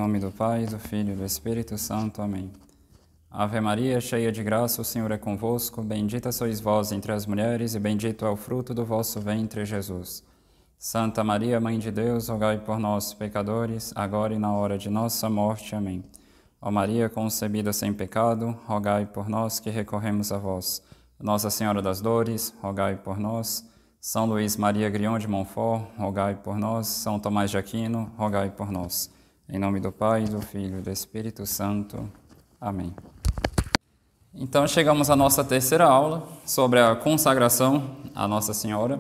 nome do Pai, do Filho e do Espírito Santo. Amém. Ave Maria, cheia de graça, o Senhor é convosco. Bendita sois vós entre as mulheres e bendito é o fruto do vosso ventre, Jesus. Santa Maria, Mãe de Deus, rogai por nós, pecadores, agora e na hora de nossa morte. Amém. Ó Maria, concebida sem pecado, rogai por nós que recorremos a vós. Nossa Senhora das Dores, rogai por nós. São Luís Maria Grion de Montfort, rogai por nós. São Tomás de Aquino, rogai por nós. Em nome do Pai, do Filho e do Espírito Santo. Amém. Então, chegamos à nossa terceira aula sobre a consagração à Nossa Senhora.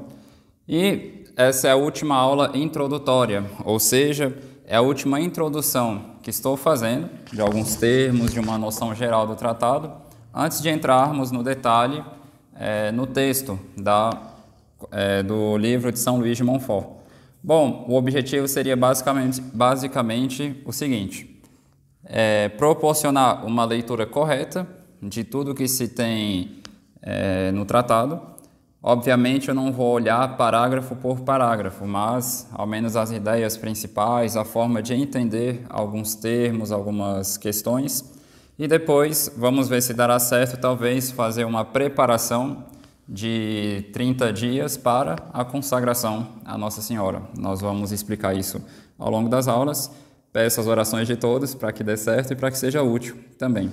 E essa é a última aula introdutória, ou seja, é a última introdução que estou fazendo de alguns termos, de uma noção geral do tratado, antes de entrarmos no detalhe no texto do livro de São Luís de Montfort. Bom, o objetivo seria basicamente o seguinte: proporcionar uma leitura correta de tudo que se tem no tratado. Obviamente eu não vou olhar parágrafo por parágrafo, mas ao menos as ideias principais, a forma de entender alguns termos, algumas questões. E depois vamos ver se dará certo, talvez, fazer uma preparação de 30 dias para a consagração à Nossa Senhora. Nós vamos explicar isso ao longo das aulas. Peço as orações de todos para que dê certo e para que seja útil também.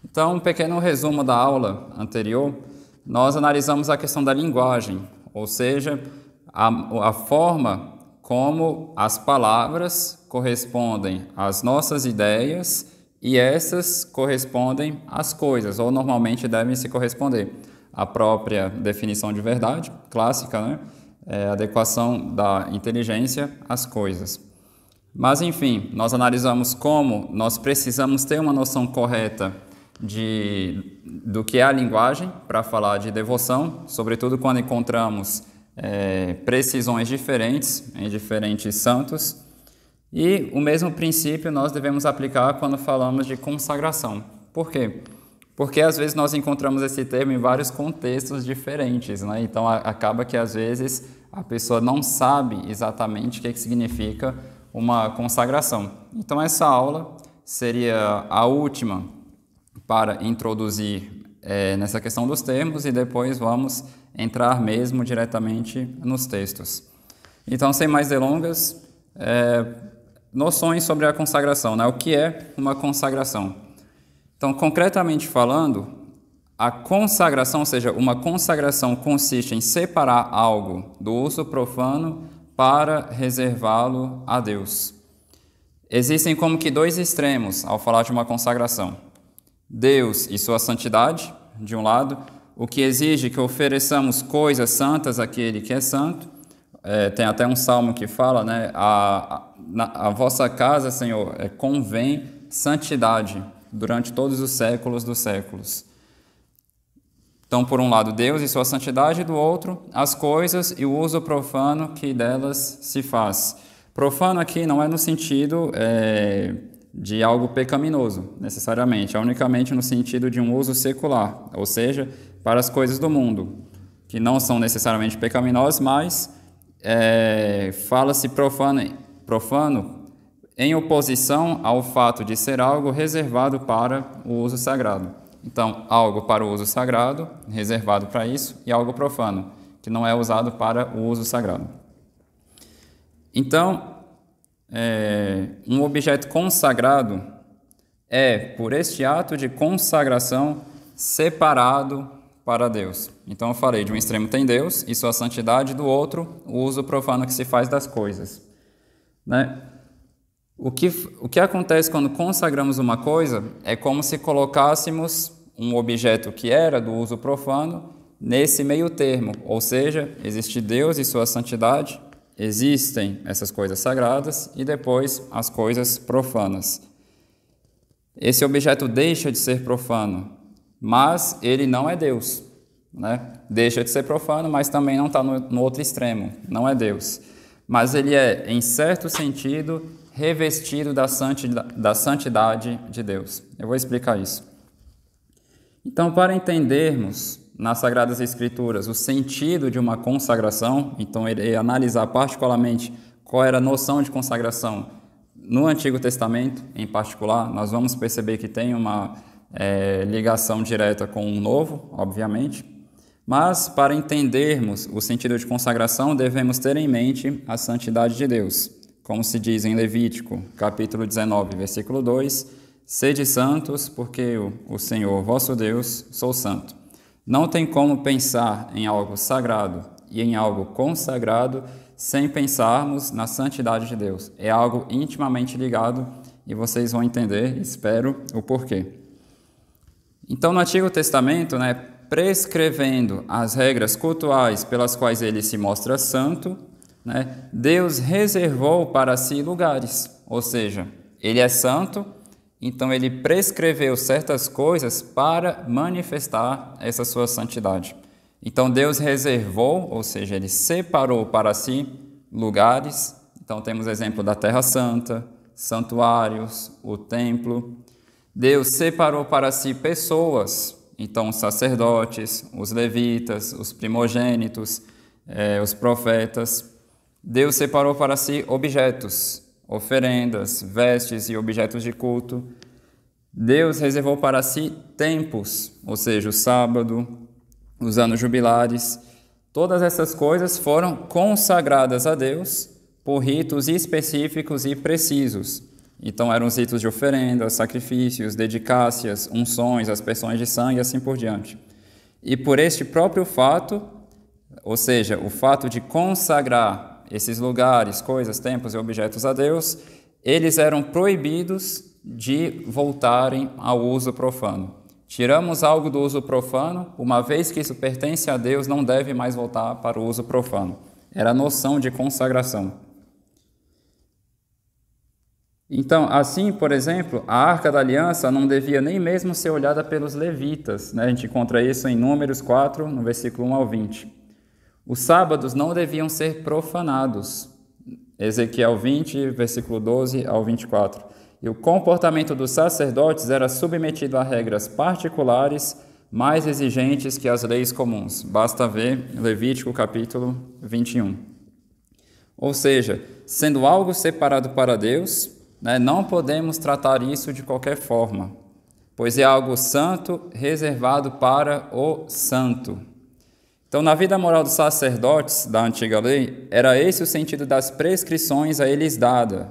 Então, um pequeno resumo da aula anterior. Nós analisamos a questão da linguagem, ou seja, a forma como as palavras correspondem às nossas ideias e essas correspondem às coisas, ou normalmente devem se corresponder. A própria definição de verdade, clássica, né? A adequação da inteligência às coisas. Mas, enfim, nós analisamos como nós precisamos ter uma noção correta do que é a linguagem para falar de devoção, sobretudo quando encontramos precisões diferentes em diferentes santos. E o mesmo princípio nós devemos aplicar quando falamos de consagração. Por quê? Porque às vezes nós encontramos esse termo em vários contextos diferentes, né? Então acaba que às vezes a pessoa não sabe exatamente o que significa uma consagração. Então essa aula seria a última para introduzir nessa questão dos termos e depois vamos entrar mesmo diretamente nos textos. Então, sem mais delongas, noções sobre a consagração, né? O que é uma consagração? Então, concretamente falando, a consagração, ou seja, uma consagração consiste em separar algo do uso profano para reservá-lo a Deus. Existem como que dois extremos ao falar de uma consagração. Deus e sua santidade, de um lado, o que exige que ofereçamos coisas santas àquele que é santo. Tem até um salmo que fala, né? A vossa casa, Senhor, convém santidade durante todos os séculos dos séculos. Então, por um lado, Deus e sua santidade, do outro, as coisas e o uso profano que delas se faz. Profano aqui não é no sentido de algo pecaminoso, necessariamente, é unicamente no sentido de um uso secular, ou seja, para as coisas do mundo, que não são necessariamente pecaminosas, mas fala-se profano em oposição ao fato de ser algo reservado para o uso sagrado. Então, algo para o uso sagrado, reservado para isso, e algo profano, que não é usado para o uso sagrado. Então, um objeto consagrado por este ato de consagração, separado para Deus. Então, eu falei, de um extremo tem Deus e sua santidade, do outro, o uso profano que se faz das coisas, né? O que acontece quando consagramos uma coisa é como se colocássemos um objeto que era do uso profano nesse meio termo, ou seja, existe Deus e sua santidade, existem essas coisas sagradas e depois as coisas profanas. Esse objeto deixa de ser profano, mas ele não é Deus, né? Deixa de ser profano, mas também não está no outro extremo, não é Deus. Mas ele é, em certo sentido, revestido da santidade de Deus. Eu vou explicar isso. Então, para entendermos nas Sagradas Escrituras o sentido de uma consagração, então irei analisar particularmente qual era a noção de consagração no Antigo Testamento, em particular, nós vamos perceber que tem uma ligação direta com o Novo, obviamente, mas para entendermos o sentido de consagração, devemos ter em mente a santidade de Deus. Como se diz em Levítico, capítulo 19, versículo 2, sede santos, porque o Senhor, vosso Deus, sou santo. Não tem como pensar em algo sagrado e em algo consagrado sem pensarmos na santidade de Deus. É algo intimamente ligado e vocês vão entender, espero, o porquê. Então, no Antigo Testamento, prescrevendo as regras cultuais pelas quais ele se mostra santo, Deus reservou para si lugares, ou seja, ele é santo, então ele prescreveu certas coisas para manifestar essa sua santidade. Então Deus reservou, ou seja, ele separou para si lugares. Então temos exemplo da Terra Santa, santuários, o templo. Deus separou para si pessoas, então os sacerdotes, os levitas, os primogênitos, os profetas. Deus separou para si objetos, oferendas, vestes e objetos de culto. Deus reservou para si tempos, ou seja, o sábado, os anos jubilares. Todas essas coisas foram consagradas a Deus por ritos específicos e precisos. Então eram os ritos de oferendas, sacrifícios, dedicácias, unções, aspersões de sangue e assim por diante. E por este próprio fato, ou seja, o fato de consagrar esses lugares, coisas, templos e objetos a Deus, eles eram proibidos de voltarem ao uso profano. Tiramos algo do uso profano, uma vez que isso pertence a Deus, não deve mais voltar para o uso profano. Era a noção de consagração. Então, assim, por exemplo, a Arca da Aliança não devia nem mesmo ser olhada pelos levitas. A gente encontra isso em Números 4, no versículo 1 ao 20. Os sábados não deviam ser profanados. Ezequiel 20, versículo 12 ao 24. E o comportamento dos sacerdotes era submetido a regras particulares mais exigentes que as leis comuns. Basta ver Levítico capítulo 21. Ou seja, sendo algo separado para Deus, não podemos tratar isso de qualquer forma, pois é algo santo reservado para o santo. Então, na vida moral dos sacerdotes da antiga lei, era esse o sentido das prescrições a eles dadas.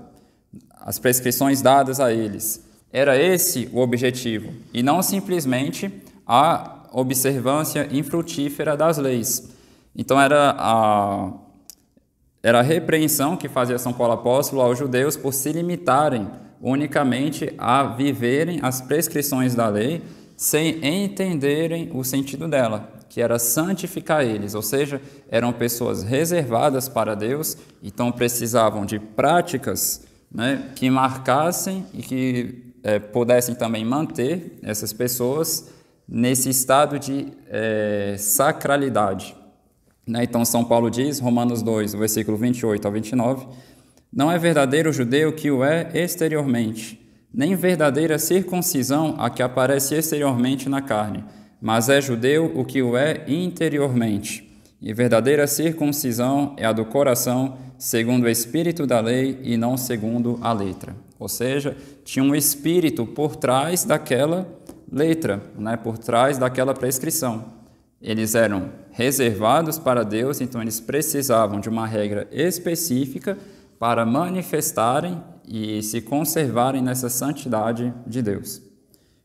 As prescrições dadas a eles. Era esse o objetivo, e não simplesmente a observância infrutífera das leis. Então era a repreensão que fazia São Paulo Apóstolo aos judeus por se limitarem unicamente a viverem as prescrições da lei sem entenderem o sentido dela, que era santificar eles, ou seja, eram pessoas reservadas para Deus, então precisavam de práticas que marcassem e que pudessem também manter essas pessoas nesse estado de sacralidade. Então, São Paulo diz, Romanos 2, versículo 28 ao 29, não é verdadeiro o judeu que o é exteriormente, nem verdadeira circuncisão a que aparece exteriormente na carne, mas é judeu o que o é interiormente. E verdadeira circuncisão é a do coração, segundo o espírito da lei e não segundo a letra. Ou seja, tinha um espírito por trás daquela letra, por trás daquela prescrição. Eles eram reservados para Deus, então eles precisavam de uma regra específica para manifestarem e se conservarem nessa santidade de Deus.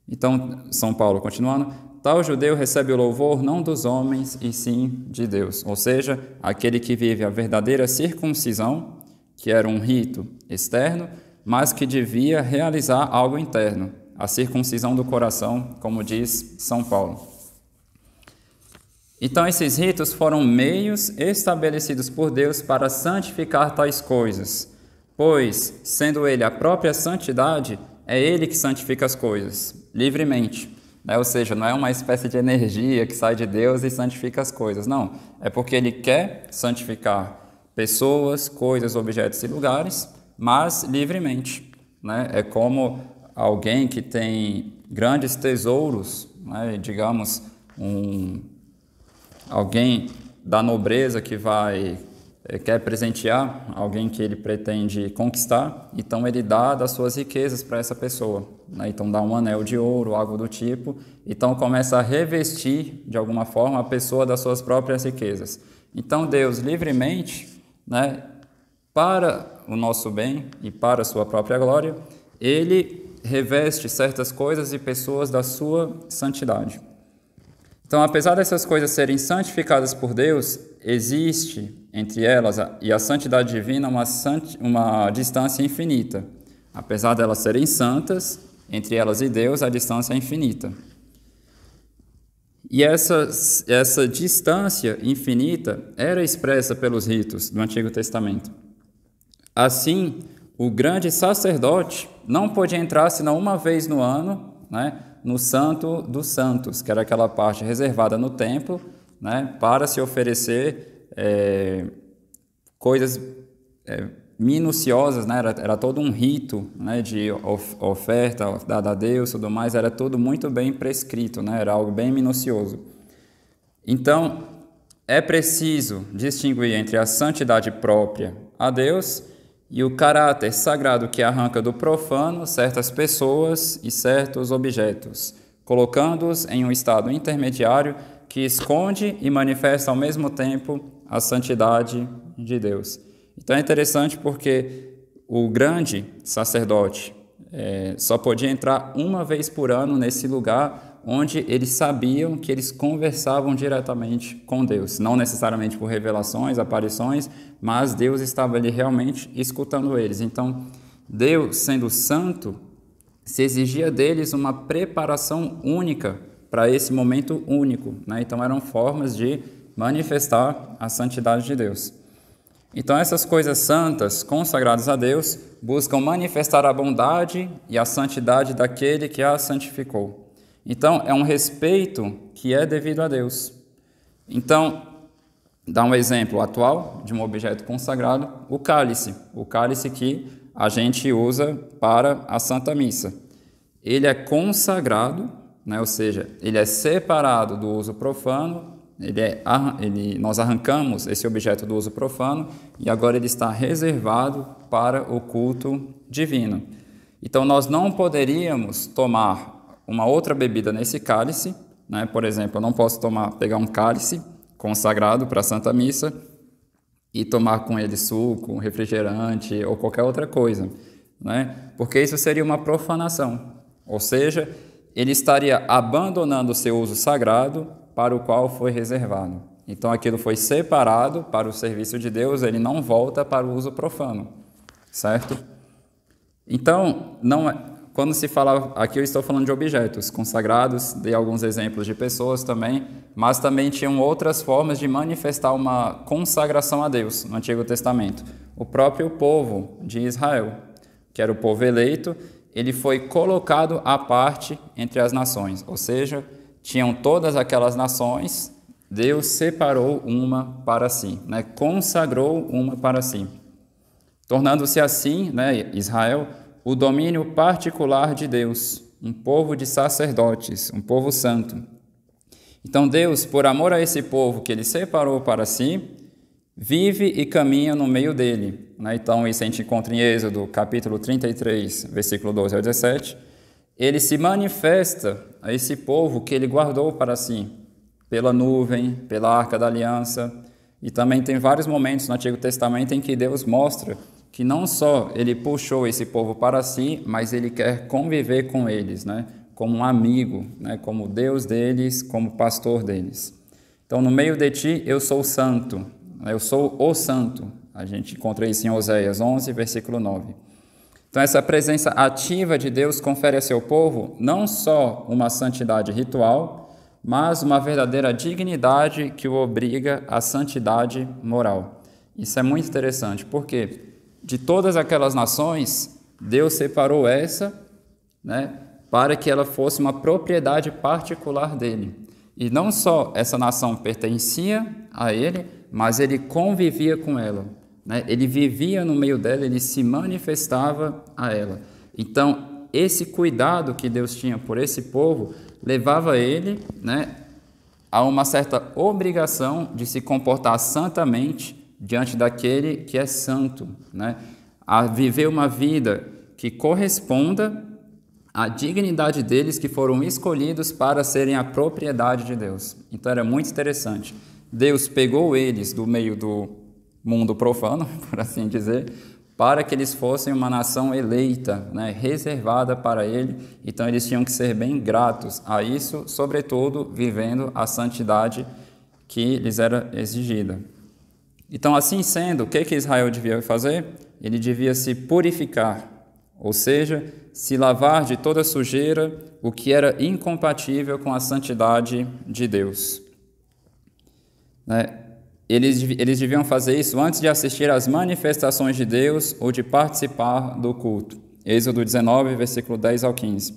Então, São Paulo, continuando, tal judeu recebe o louvor não dos homens, e sim de Deus. Ou seja, aquele que vive a verdadeira circuncisão, que era um rito externo, mas que devia realizar algo interno, a circuncisão do coração, como diz São Paulo. Então, esses ritos foram meios estabelecidos por Deus para santificar tais coisas, pois, sendo Ele a própria santidade, é Ele que santifica as coisas, livremente. Ou seja, não é uma espécie de energia que sai de Deus e santifica as coisas, não. É porque Ele quer santificar pessoas, coisas, objetos e lugares, mas livremente. É como alguém que tem grandes tesouros, digamos, alguém da nobreza que vai quer presentear alguém que ele pretende conquistar, então ele dá das suas riquezas para essa pessoa, né? Então dá um anel de ouro, algo do tipo, então começa a revestir de alguma forma a pessoa das suas próprias riquezas. Então Deus livremente, né, para o nosso bem e para a sua própria glória, ele reveste certas coisas e pessoas da sua santidade. Então, apesar dessas coisas serem santificadas por Deus, existe entre elas e a santidade divina uma distância infinita. Apesar delas serem santas, entre elas e Deus a distância é infinita. E essa distância infinita era expressa pelos ritos do Antigo Testamento. Assim, o grande sacerdote não podia entrar senão uma vez no ano, né, no Santo dos Santos, que era aquela parte reservada no templo, né, para se oferecer coisas minuciosas, né, era todo um rito, né, de oferta dada a Deus, tudo mais, era tudo muito bem prescrito, né, era algo bem minucioso. Então, é preciso distinguir entre a santidade própria a Deus e o caráter sagrado que arranca do profano certas pessoas e certos objetos, colocando-os em um estado intermediário que esconde e manifesta ao mesmo tempo a santidade de Deus. Então é interessante porque o grande sacerdote só podia entrar uma vez por ano nesse lugar onde eles sabiam que eles conversavam diretamente com Deus, não necessariamente por revelações, aparições, mas Deus estava ali realmente escutando eles. Então, Deus, sendo santo, se exigia deles uma preparação única para esse momento único, né? Então, eram formas de manifestar a santidade de Deus. Então, essas coisas santas, consagradas a Deus, buscam manifestar a bondade e a santidade daquele que a santificou. Então, é um respeito que é devido a Deus. Então, dá um exemplo atual de um objeto consagrado, o cálice que a gente usa para a Santa Missa. Ele é consagrado, né? Ou seja, ele é separado do uso profano, nós arrancamos esse objeto do uso profano e agora ele está reservado para o culto divino. Então, nós não poderíamos tomar uma outra bebida nesse cálice, né? Por exemplo, eu não posso pegar um cálice consagrado para a Santa Missa e tomar com ele suco, refrigerante ou qualquer outra coisa, né? Porque isso seria uma profanação, ou seja, ele estaria abandonando o seu uso sagrado para o qual foi reservado. Então, aquilo foi separado para o serviço de Deus, ele não volta para o uso profano, certo? Então, quando se fala, aqui eu estou falando de objetos consagrados, dei alguns exemplos de pessoas também, mas também tinham outras formas de manifestar uma consagração a Deus no Antigo Testamento. O próprio povo de Israel, que era o povo eleito, ele foi colocado à parte entre as nações, ou seja, tinham todas aquelas nações, Deus separou uma para si, né? Consagrou uma para si, tornando-se assim, né, Israel, o domínio particular de Deus, um povo de sacerdotes, um povo santo. Então Deus, por amor a esse povo que ele separou para si, vive e caminha no meio dele, né? Então isso a gente encontra em Êxodo, capítulo 33, versículo 12 ao 17. Ele se manifesta a esse povo que ele guardou para si, pela nuvem, pela Arca da Aliança, e também tem vários momentos no Antigo Testamento em que Deus mostra que não só ele puxou esse povo para si, mas ele quer conviver com eles, né? Como um amigo, né? Como Deus deles, como pastor deles. Então, no meio de ti, eu sou santo, eu sou o santo. A gente encontra isso em Oséias 11, versículo 9. Então, essa presença ativa de Deus confere a seu povo não só uma santidade ritual, mas uma verdadeira dignidade que o obriga à santidade moral. Isso é muito interessante, porque de todas aquelas nações, Deus separou essa, né, para que ela fosse uma propriedade particular dele. E não só essa nação pertencia a ele, mas ele convivia com ela, né? Ele vivia no meio dela, ele se manifestava a ela. Então, esse cuidado que Deus tinha por esse povo levava ele, né, a uma certa obrigação de se comportar santamente diante daquele que é santo, né? A viver uma vida que corresponda à dignidade deles que foram escolhidos para serem a propriedade de Deus. Então era muito interessante. Deus pegou eles do meio do mundo profano, por assim dizer, para que eles fossem uma nação eleita, né, reservada para Ele. Então eles tinham que ser bem gratos a isso, sobretudo vivendo a santidade que lhes era exigida. Então, assim sendo, o que Israel devia fazer? Ele devia se purificar, ou seja, se lavar de toda sujeira, o que era incompatível com a santidade de Deus. Né? Eles deviam fazer isso antes de assistir às manifestações de Deus ou de participar do culto. Êxodo 19, versículo 10 ao 15.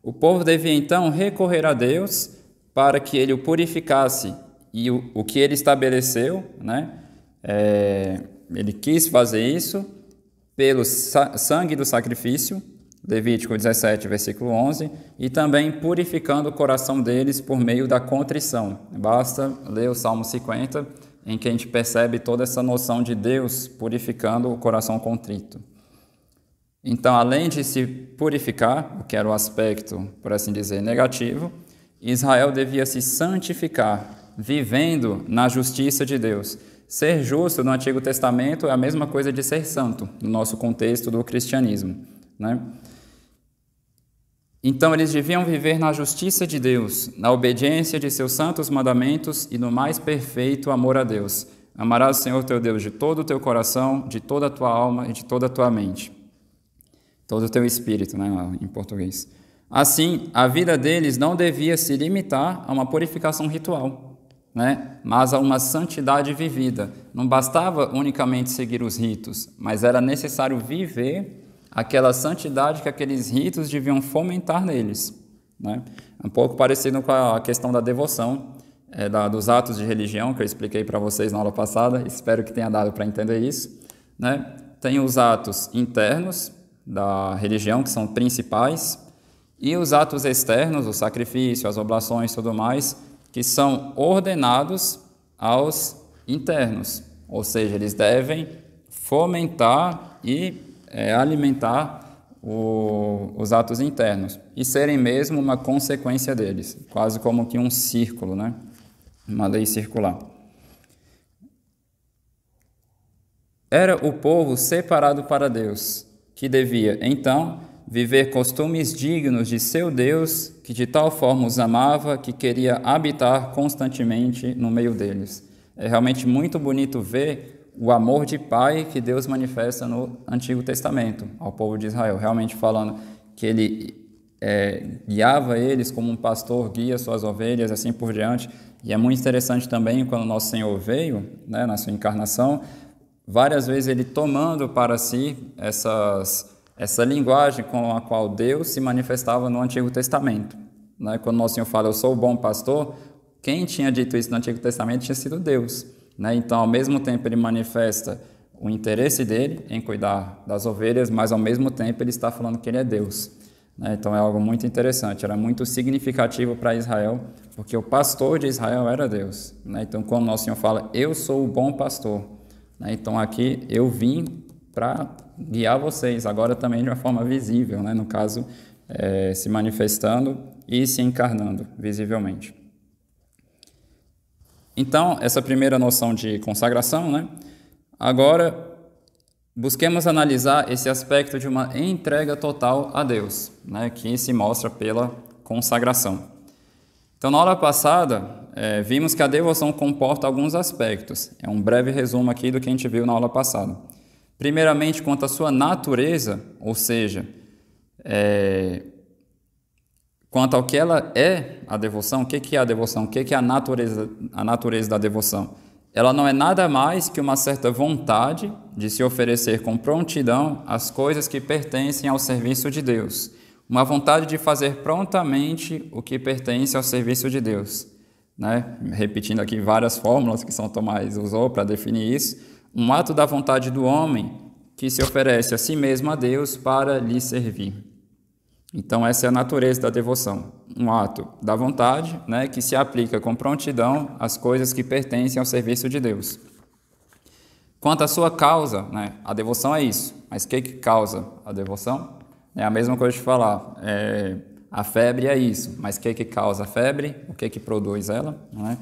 O povo devia então recorrer a Deus para que ele o purificasse, e o que ele estabeleceu, né? Ele quis fazer isso pelo sangue do sacrifício, Levítico 17, versículo 11, e também purificando o coração deles por meio da contrição. Basta ler o Salmo 50, em que a gente percebe toda essa noção de Deus purificando o coração contrito. Então, além de se purificar, o que era o aspecto, por assim dizer, negativo, Israel devia se santificar, vivendo na justiça de Deus. Ser justo no Antigo Testamento é a mesma coisa de ser santo, no nosso contexto do cristianismo, né? Então, eles deviam viver na justiça de Deus, na obediência de seus santos mandamentos e no mais perfeito amor a Deus. Amarás o Senhor teu Deus de todo o teu coração, de toda a tua alma e de toda a tua mente. Todo o teu espírito, né, em português. Assim, a vida deles não devia se limitar a uma purificação ritual, né, mas a uma santidade vivida. Não bastava unicamente seguir os ritos, mas era necessário viver aquela santidade que aqueles ritos deviam fomentar neles, né? Um pouco parecido com a questão da devoção, dos atos de religião, que eu expliquei para vocês na aula passada, espero que tenha dado para entender isso, né? Tem os atos internos da religião, que são principais, e os atos externos, o sacrifício, as oblações e tudo mais, que são ordenados aos internos, ou seja, eles devem fomentar e alimentar os atos internos e serem mesmo uma consequência deles, quase como que um círculo, né? Uma lei circular. Era o povo separado para Deus, que devia, então, viver costumes dignos de seu Deus, que de tal forma os amava, que queria habitar constantemente no meio deles. É realmente muito bonito ver o amor de pai que Deus manifesta no Antigo Testamento ao povo de Israel, realmente falando que ele guiava eles como um pastor guia suas ovelhas, assim por diante. E é muito interessante também quando nosso Senhor veio, né, na sua encarnação, várias vezes ele tomando para si essa linguagem com a qual Deus se manifestava no Antigo Testamento, né? Quando nosso Senhor fala, eu sou o bom pastor, quem tinha dito isso no Antigo Testamento tinha sido Deus, né? Então, ao mesmo tempo, ele manifesta o interesse dele em cuidar das ovelhas, mas, ao mesmo tempo, ele está falando que ele é Deus, né? Então, é algo muito interessante, era muito significativo para Israel, porque o pastor de Israel era Deus, né? Então, quando nosso Senhor fala, eu sou o bom pastor, né? Então, aqui, eu vim para guiar vocês, agora também de uma forma visível, né? No caso, se manifestando e se encarnando visivelmente. Então, essa primeira noção de consagração, né? Agora, busquemos analisar esse aspecto de uma entrega total a Deus, né? Que se mostra pela consagração. Então, na aula passada, vimos que a devoção comporta alguns aspectos. É um breve resumo aqui do que a gente viu na aula passada. Primeiramente, quanto à sua natureza, ou seja, quanto ao que ela é a devoção, o que é a devoção, o que é a natureza da devoção? Ela não é nada mais que uma certa vontade de se oferecer com prontidão às coisas que pertencem ao serviço de Deus. Uma vontade de fazer prontamente o que pertence ao serviço de Deus, né? Repetindo aqui várias fórmulas que São Tomás usou para definir isso. Um ato da vontade do homem que se oferece a si mesmo a Deus para lhe servir. Então, essa é a natureza da devoção. Um ato da vontade, né, que se aplica com prontidão às coisas que pertencem ao serviço de Deus. Quanto à sua causa, né, a devoção é isso, mas o que causa a devoção? É a mesma coisa de falar, a febre é isso, mas o que causa a febre? O que produz ela? Né?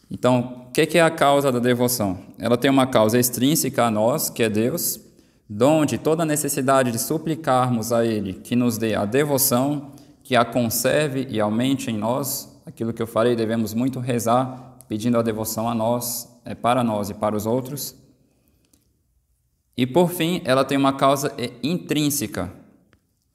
Então, o que é a causa da devoção? Ela tem uma causa extrínseca a nós, que é Deus, donde toda a necessidade de suplicarmos a Ele que nos dê a devoção, que a conserve e aumente em nós. Aquilo que eu falei, devemos muito rezar, pedindo a devoção a nós, para nós e para os outros. E, por fim, ela tem uma causa intrínseca,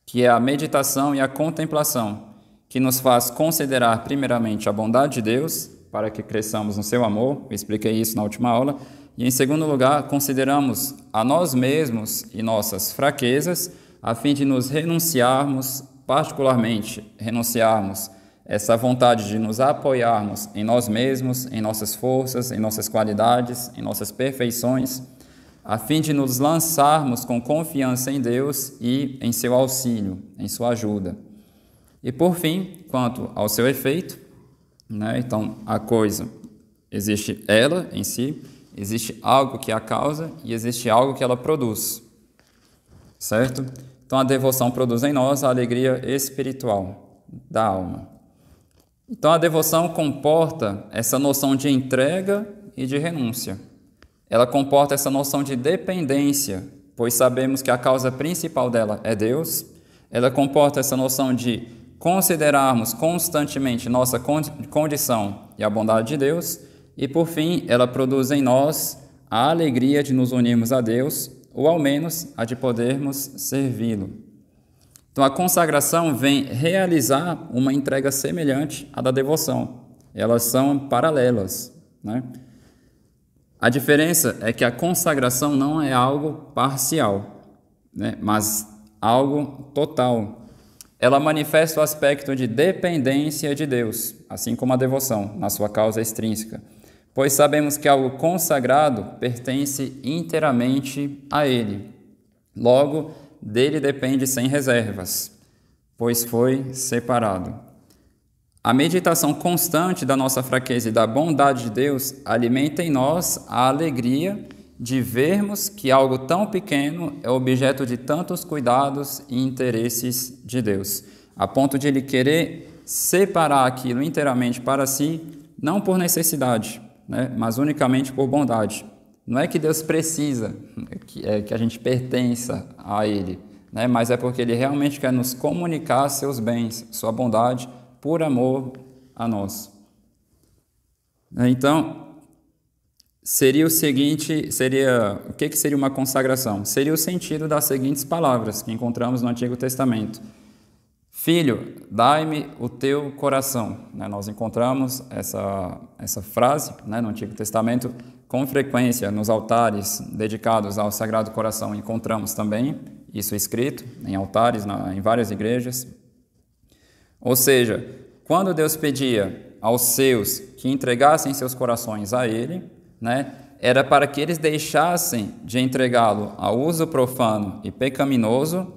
que é a meditação e a contemplação, que nos faz considerar primeiramente a bondade de Deus, para que cresçamos no seu amor, eu expliquei isso na última aula, e em segundo lugar, consideramos a nós mesmos e nossas fraquezas, a fim de nos renunciarmos, particularmente renunciarmos essa vontade de nos apoiarmos em nós mesmos, em nossas forças, em nossas qualidades, em nossas perfeições, a fim de nos lançarmos com confiança em Deus e em seu auxílio, em sua ajuda. E por fim, quanto ao seu efeito, né? Então a coisa, existe ela em si, existe algo que a causa e existe algo que ela produz, certo? Então a devoção produz em nós a alegria espiritual da alma. Então a devoção comporta essa noção de entrega e de renúncia. Ela comporta essa noção de dependência, pois sabemos que a causa principal dela é Deus. Ela comporta essa noção de considerarmos constantemente nossa condição e a bondade de Deus. E, por fim, ela produz em nós a alegria de nos unirmos a Deus, ou ao menos a de podermos servi-lo. Então, a consagração vem realizar uma entrega semelhante à da devoção. Elas são paralelas, né? A diferença é que a consagração não é algo parcial, né, mas algo total. Ela manifesta o aspecto de dependência de Deus, assim como a devoção, na sua causa extrínseca, pois sabemos que algo consagrado pertence inteiramente a Ele. Logo, dele depende sem reservas, pois foi separado. A meditação constante da nossa fraqueza e da bondade de Deus alimenta em nós a alegria de vermos que algo tão pequeno é objeto de tantos cuidados e interesses de Deus, a ponto de Ele querer separar aquilo inteiramente para si, não por necessidade, né, mas unicamente por bondade. Não é que Deus precisa que a gente pertença a Ele, né, mas é porque Ele realmente quer nos comunicar seus bens, sua bondade, por amor a nós. Então, seria o seguinte, o que seria uma consagração? Seria o sentido das seguintes palavras que encontramos no Antigo Testamento. Filho, dai-me o teu coração. Nós encontramos essa frase, no Antigo Testamento com frequência nos altares dedicados ao Sagrado Coração. Encontramos também isso escrito em altares, em várias igrejas. Ou seja, quando Deus pedia aos seus que entregassem seus corações a Ele, era para que eles deixassem de entregá-lo ao uso profano e pecaminoso,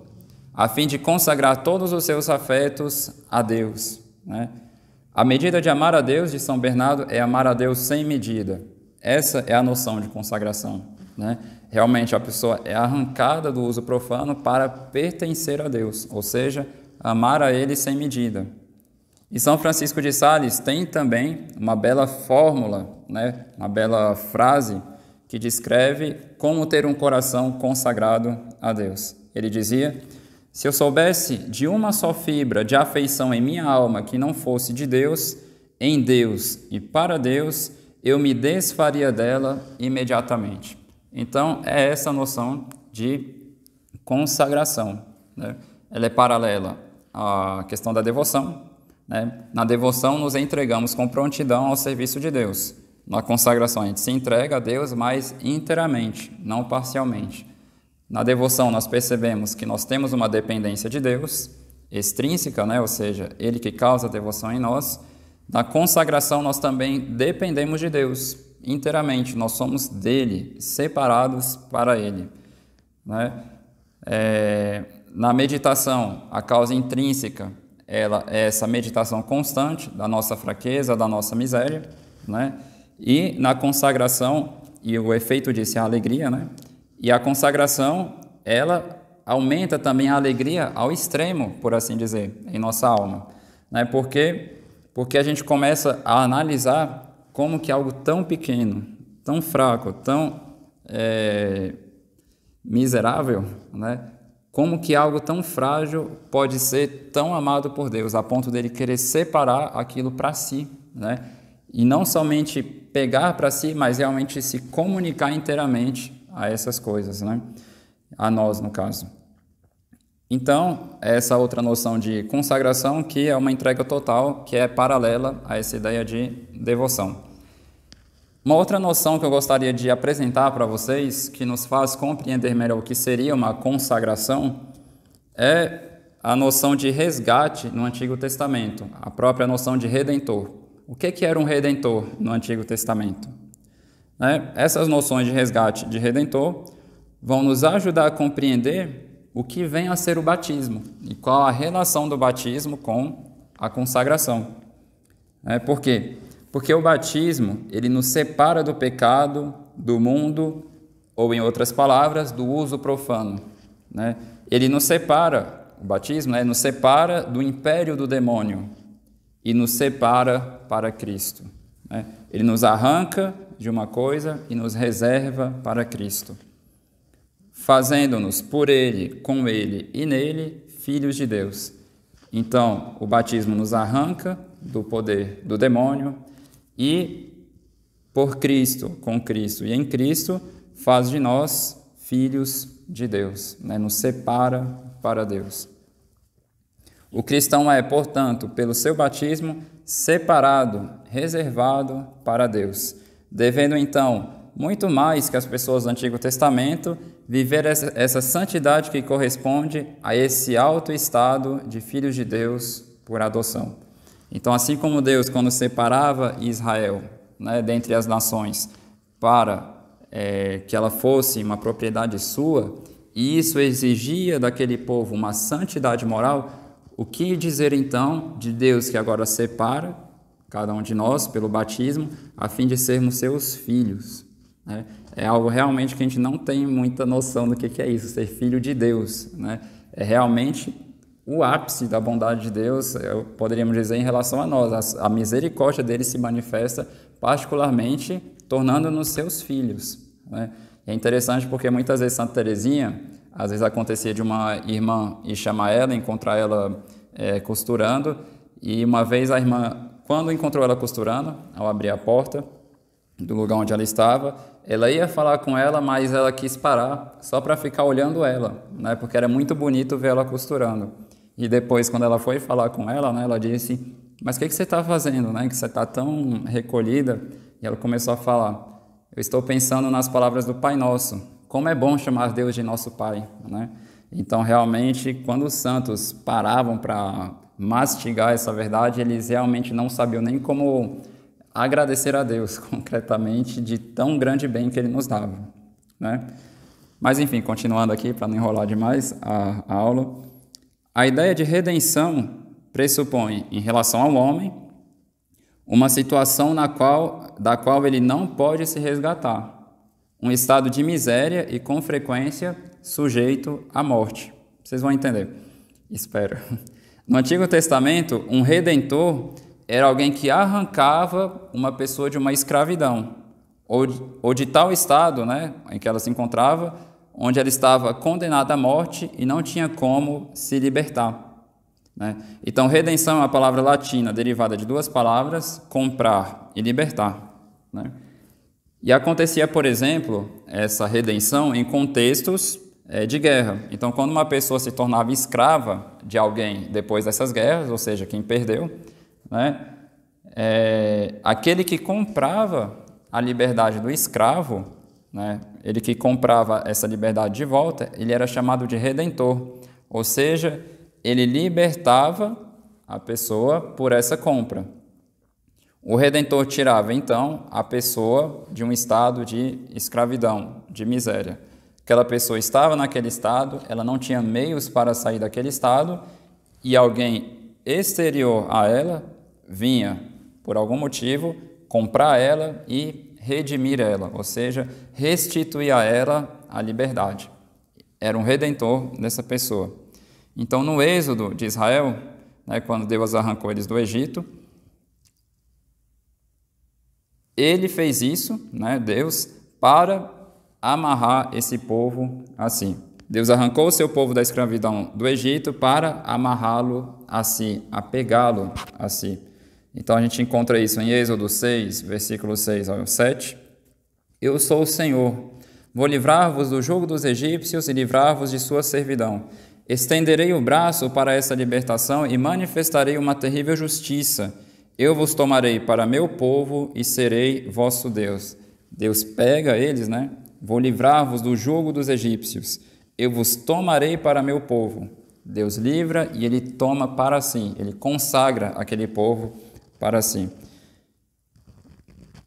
a fim de consagrar todos os seus afetos a Deus. A medida de amar a Deus, de São Bernardo, é amar a Deus sem medida. Essa é a noção de consagração. Realmente a pessoa é arrancada do uso profano para pertencer a Deus, ou seja, amar a Ele sem medida. E São Francisco de Sales tem também uma bela fórmula, uma bela frase que descreve como ter um coração consagrado a Deus. Ele dizia: se eu soubesse de uma só fibra de afeição em minha alma que não fosse de Deus, em Deus e para Deus, eu me desfaria dela imediatamente. Então, é essa noção de consagração. Ela é paralela à questão da devoção. Na devoção, nos entregamos com prontidão ao serviço de Deus. Na consagração, a gente se entrega a Deus, mas inteiramente, não parcialmente. Na devoção, nós percebemos que nós temos uma dependência de Deus, extrínseca, ou seja, Ele que causa a devoção em nós. Na consagração, nós também dependemos de Deus inteiramente, nós somos dele, separados para Ele. Na meditação, a causa intrínseca, ela é essa meditação constante da nossa fraqueza, da nossa miséria, E na consagração, e o efeito disso é a alegria, né? E a consagração, ela aumenta também a alegria ao extremo, por assim dizer, em nossa alma, né? Porque a gente começa a analisar como que algo tão pequeno, tão fraco, tão miserável, né? Como que algo tão frágil pode ser tão amado por Deus, a ponto dele querer separar aquilo para si, né? E não somente pegar para si, mas realmente se comunicar inteiramente a essas coisas, né? A nós, no caso. Então, essa outra noção de consagração, que é uma entrega total, que é paralela a essa ideia de devoção. Uma outra noção que eu gostaria de apresentar para vocês, que nos faz compreender melhor o que seria uma consagração, é a noção de resgate no Antigo Testamento, a própria noção de redentor. O que era um redentor no Antigo Testamento? Essas noções de resgate de redentor vão nos ajudar a compreender o que vem a ser o batismo e qual a relação do batismo com a consagração. Por quê? Porque o batismo, ele nos separa do pecado, do mundo, ou em outras palavras, do uso profano. Ele nos separa, o batismo, nos separa do império do demônio e nos separa para Cristo. Ele nos arranca de uma coisa e nos reserva para Cristo, fazendo-nos por Ele, com Ele e nele, filhos de Deus. Então, o batismo nos arranca do poder do demônio e, por Cristo, com Cristo e em Cristo, faz de nós filhos de Deus, nos separa para Deus. O cristão é, portanto, pelo seu batismo, separado, reservado para Deus, devendo, então, muito mais que as pessoas do Antigo Testamento, viver essa santidade que corresponde a esse alto estado de filhos de Deus por adoção. Então, assim como Deus, quando separava Israel, dentre as nações, para que ela fosse uma propriedade sua, e isso exigia daquele povo uma santidade moral, o que dizer então de Deus que agora separa cada um de nós pelo batismo, a fim de sermos seus filhos? É algo realmente que a gente não tem muita noção do que é isso, ser filho de Deus. É realmente o ápice da bondade de Deus, poderíamos dizer, em relação a nós. A misericórdia dele se manifesta particularmente tornando-nos seus filhos. É interessante porque muitas vezes Santa Teresinha, às vezes acontecia de uma irmã ir chamar ela, encontrar ela costurando, e uma vez a irmã, quando encontrou ela costurando, ao abrir a porta do lugar onde ela estava, ela ia falar com ela, mas ela quis parar só para ficar olhando ela, porque era muito bonito ver ela costurando. E depois, quando ela foi falar com ela, ela disse, mas o que você está fazendo, que você está tão recolhida? E ela começou a falar, eu estou pensando nas palavras do Pai Nosso, como é bom chamar Deus de nosso Pai. Então, realmente, quando os santos paravam para mastigar essa verdade, eles realmente não sabiam nem como agradecer a Deus, concretamente, de tão grande bem que Ele nos dava. Mas, enfim, continuando aqui, para não enrolar demais a aula, a ideia de redenção pressupõe, em relação ao homem, uma situação da qual ele não pode se resgatar, um estado de miséria e, com frequência, sujeito à morte. Vocês vão entender, espero. No Antigo Testamento, um redentor era alguém que arrancava uma pessoa de uma escravidão, ou de tal estado em que ela se encontrava, onde ela estava condenada à morte e não tinha como se libertar. Então, redenção é uma palavra latina derivada de duas palavras, comprar e libertar. E acontecia, por exemplo, essa redenção em contextos de guerra. Então, quando uma pessoa se tornava escrava de alguém depois dessas guerras, ou seja, quem perdeu, aquele que comprava a liberdade do escravo, ele que comprava essa liberdade de volta, ele era chamado de redentor, ou seja, ele libertava a pessoa por essa compra. O redentor tirava, então, a pessoa de um estado de escravidão, de miséria. Aquela pessoa estava naquele estado, ela não tinha meios para sair daquele estado, e alguém exterior a ela vinha, por algum motivo, comprar ela e redimir ela, ou seja, restituir a ela a liberdade. Era um redentor dessa pessoa. Então, no êxodo de Israel, quando Deus arrancou eles do Egito, ele fez isso, Deus, para amarrar esse povo assim. Deus arrancou o seu povo da escravidão do Egito para amarrá-lo a si, apegá-lo a si. Então a gente encontra isso em Êxodo 6, versículos 6 ao 7. Eu sou o Senhor, vou livrar-vos do jugo dos egípcios e livrar-vos de sua servidão. Estenderei o braço para essa libertação e manifestarei uma terrível justiça. Eu vos tomarei para meu povo e serei vosso Deus. Deus pega eles, Vou livrar-vos do jugo dos egípcios. Eu vos tomarei para meu povo. Deus livra e ele toma para si. Ele consagra aquele povo para si.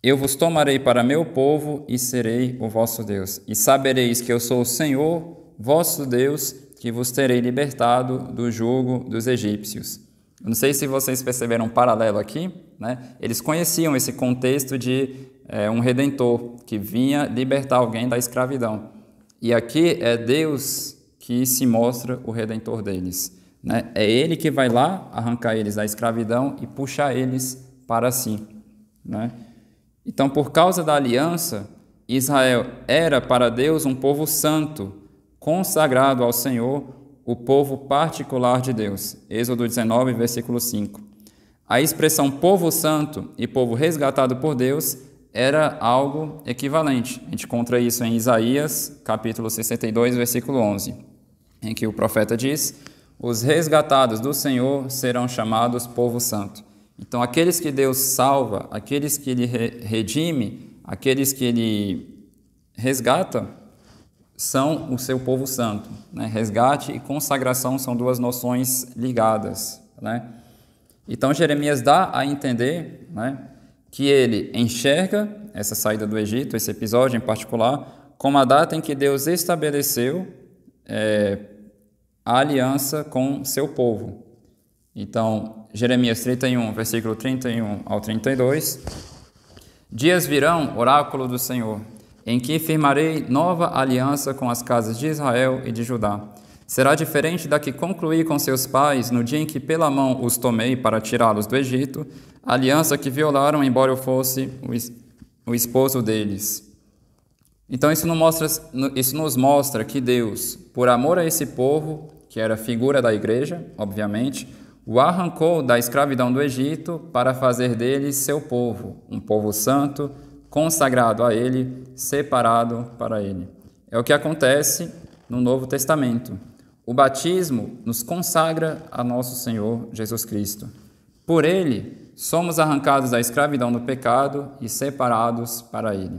Eu vos tomarei para meu povo e serei o vosso Deus. E sabereis que eu sou o Senhor, vosso Deus, que vos terei libertado do jugo dos egípcios. Eu não sei se vocês perceberam um paralelo aqui, Eles conheciam esse contexto de um redentor que vinha libertar alguém da escravidão. E aqui é Deus que se mostra o redentor deles. É Ele que vai lá arrancar eles da escravidão e puxar eles para si. Então, por causa da aliança, Israel era para Deus um povo santo, consagrado ao Senhor, o povo particular de Deus. Êxodo 19, versículo 5. A expressão povo santo e povo resgatado por Deus era algo equivalente. A gente encontra isso em Isaías, capítulo 62, versículo 11, em que o profeta diz: os resgatados do Senhor serão chamados povo santo. Então, aqueles que Deus salva, aqueles que Ele redime, aqueles que Ele resgata, são o seu povo santo. Resgate e consagração são duas noções ligadas. Então, Jeremias dá a entender que ele enxerga essa saída do Egito, esse episódio em particular, como a data em que Deus estabeleceu a aliança com seu povo. Então, Jeremias 31, versículo 31 ao 32, dias virão, oráculo do Senhor, em que firmarei nova aliança com as casas de Israel e de Judá. Será diferente da que concluí com seus pais no dia em que pela mão os tomei para tirá-los do Egito, aliança que violaram, embora eu fosse o esposo deles. Então isso nos mostra que Deus, por amor a esse povo, que era figura da igreja, obviamente, o arrancou da escravidão do Egito para fazer deles seu povo, um povo santo, consagrado a Ele, separado para Ele. É o que acontece no Novo Testamento. O batismo nos consagra a nosso Senhor Jesus Cristo. Por Ele, somos arrancados da escravidão do pecado e separados para Ele.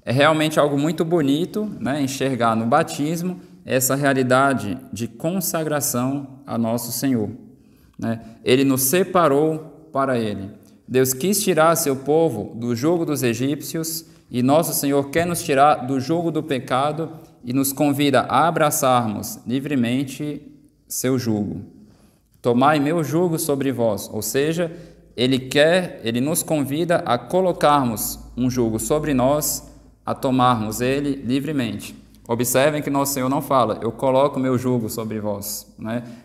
É realmente algo muito bonito, enxergar no batismo essa realidade de consagração a nosso Senhor. Ele nos separou para Ele. Deus quis tirar seu povo do jugo dos egípcios e nosso Senhor quer nos tirar do jugo do pecado e nos convida a abraçarmos livremente seu jugo. Tomai meu jugo sobre vós, ou seja, Ele nos convida a colocarmos um jugo sobre nós, a tomarmos ele livremente. Observem que nosso Senhor não fala, eu coloco meu jugo sobre vós,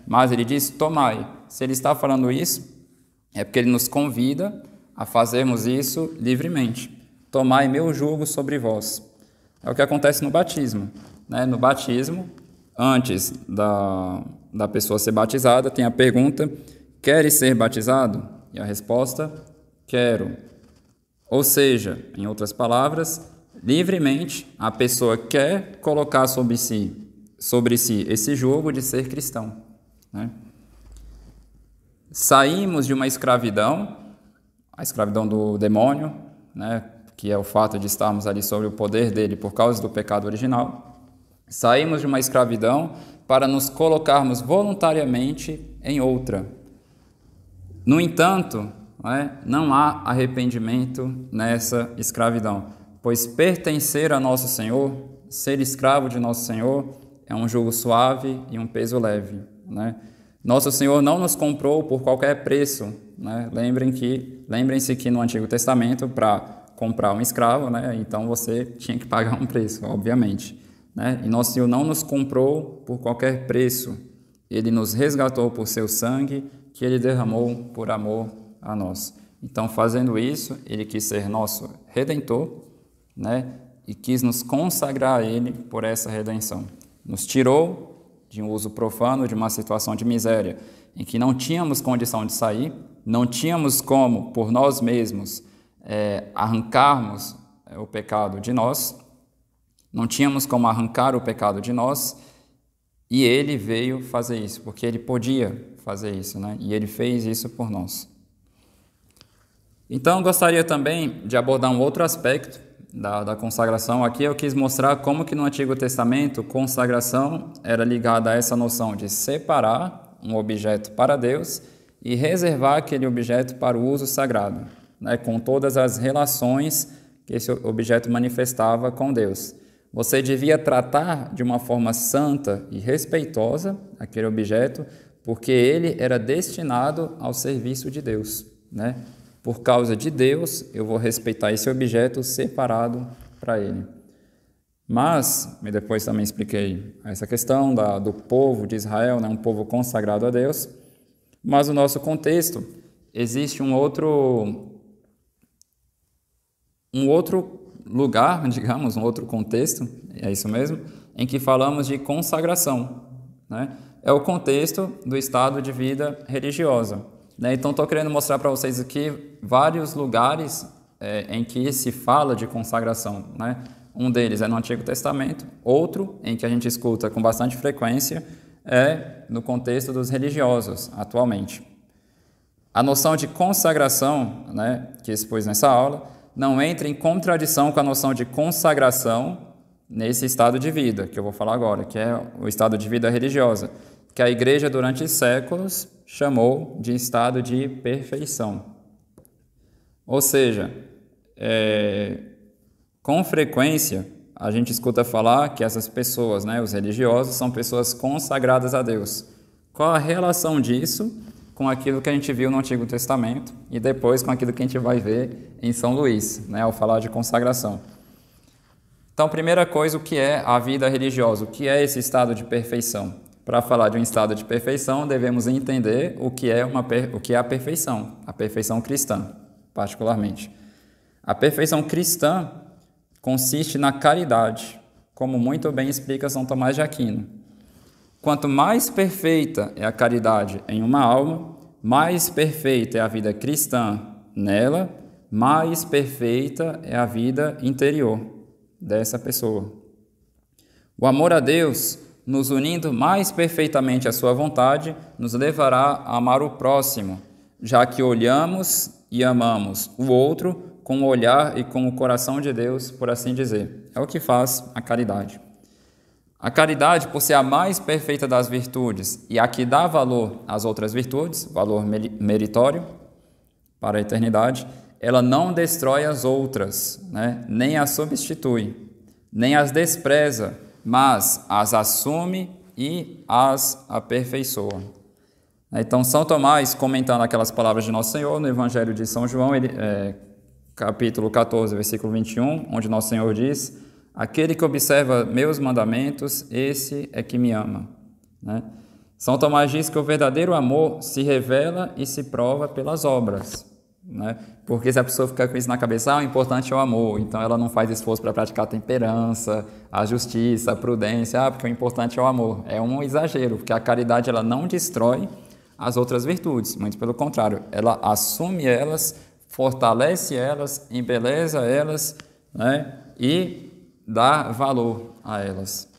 mas Ele diz, tomai. Se Ele está falando isso, é porque Ele nos convida a fazermos isso livremente. Tomai meu jugo sobre vós. É o que acontece no batismo. No batismo, antes da pessoa ser batizada, tem a pergunta, queres ser batizado? E a resposta, quero. Ou seja, em outras palavras, livremente a pessoa quer colocar sobre si esse jugo de ser cristão. Saímos de uma escravidão, a escravidão do demônio, que é o fato de estarmos ali sob o poder dele por causa do pecado original. Saímos de uma escravidão para nos colocarmos voluntariamente em outra. No entanto, não há arrependimento nessa escravidão, pois pertencer a nosso Senhor, ser escravo de nosso Senhor, é um jugo suave e um peso leve. Nosso Senhor não nos comprou por qualquer preço. Lembrem-se que no Antigo Testamento, para comprar um escravo, né? Então você tinha que pagar um preço, obviamente, né? E nosso Senhor não nos comprou por qualquer preço. Ele nos resgatou por seu sangue, que Ele derramou por amor a nós. Então, fazendo isso, Ele quis ser nosso Redentor, né? E quis nos consagrar a Ele por essa redenção. Nos tirou de um uso profano, de uma situação de miséria, em que não tínhamos condição de sair, não tínhamos como, por nós mesmos, arrancarmos o pecado de nós, não tínhamos como arrancar o pecado de nós, e Ele veio fazer isso, porque Ele podia fazer isso, né? E Ele fez isso por nós. Então, gostaria também de abordar um outro aspecto da consagração. Aqui eu quis mostrar como que no Antigo Testamento consagração era ligada a essa noção de separar um objeto para Deus e reservar aquele objeto para o uso sagrado, né? Com todas as relações que esse objeto manifestava com Deus. Você devia tratar de uma forma santa e respeitosa aquele objeto, porque ele era destinado ao serviço de Deus, né? Por causa de Deus, eu vou respeitar esse objeto separado para Ele. Mas, e depois também expliquei essa questão do povo de Israel, né, um povo consagrado a Deus, mas no nosso contexto existe um outro lugar, digamos, um outro contexto, é isso mesmo, em que falamos de consagração, né? É o contexto do estado de vida religiosa. Então, estou querendo mostrar para vocês aqui vários lugares em que se fala de consagração, né? Um deles é no Antigo Testamento, outro em que a gente escuta com bastante frequência é no contexto dos religiosos, atualmente. A noção de consagração, né, que expus nessa aula, não entra em contradição com a noção de consagração nesse estado de vida, que eu vou falar agora, que é o estado de vida religiosa, que a Igreja, durante séculos, chamou de estado de perfeição. Ou seja, com frequência, a gente escuta falar que essas pessoas, né, os religiosos, são pessoas consagradas a Deus. Qual a relação disso com aquilo que a gente viu no Antigo Testamento e depois com aquilo que a gente vai ver em São Luís, né, ao falar de consagração? Então, primeira coisa, o que é a vida religiosa? O que é esse estado de perfeição? Para falar de um estado de perfeição, devemos entender o que é a perfeição cristã, particularmente. A perfeição cristã consiste na caridade, como muito bem explica São Tomás de Aquino. Quanto mais perfeita é a caridade em uma alma, mais perfeita é a vida cristã nela, mais perfeita é a vida interior dessa pessoa. O amor a Deus, nos unindo mais perfeitamente à sua vontade, nos levará a amar o próximo, já que olhamos e amamos o outro com o olhar e com o coração de Deus, por assim dizer. É o que faz a caridade. A caridade, por ser a mais perfeita das virtudes e a que dá valor às outras virtudes, valor meritório para a eternidade, ela não destrói as outras, né? Nem as substitui, nem as despreza, mas as assume e as aperfeiçoa. Então, São Tomás, comentando aquelas palavras de Nosso Senhor no Evangelho de São João, capítulo 14, versículo 21, onde Nosso Senhor diz: aquele que observa meus mandamentos, esse é que me ama. Né? São Tomás diz que o verdadeiro amor se revela e se prova pelas obras. Né? Porque se a pessoa ficar com isso na cabeça, o importante é o amor, então ela não faz esforço para praticar a temperança, a justiça, a prudência, porque o importante é o amor. É um exagero, porque a caridade ela não destrói as outras virtudes, muito pelo contrário, ela assume elas, fortalece elas, embeleza elas, né? E dá valor a elas.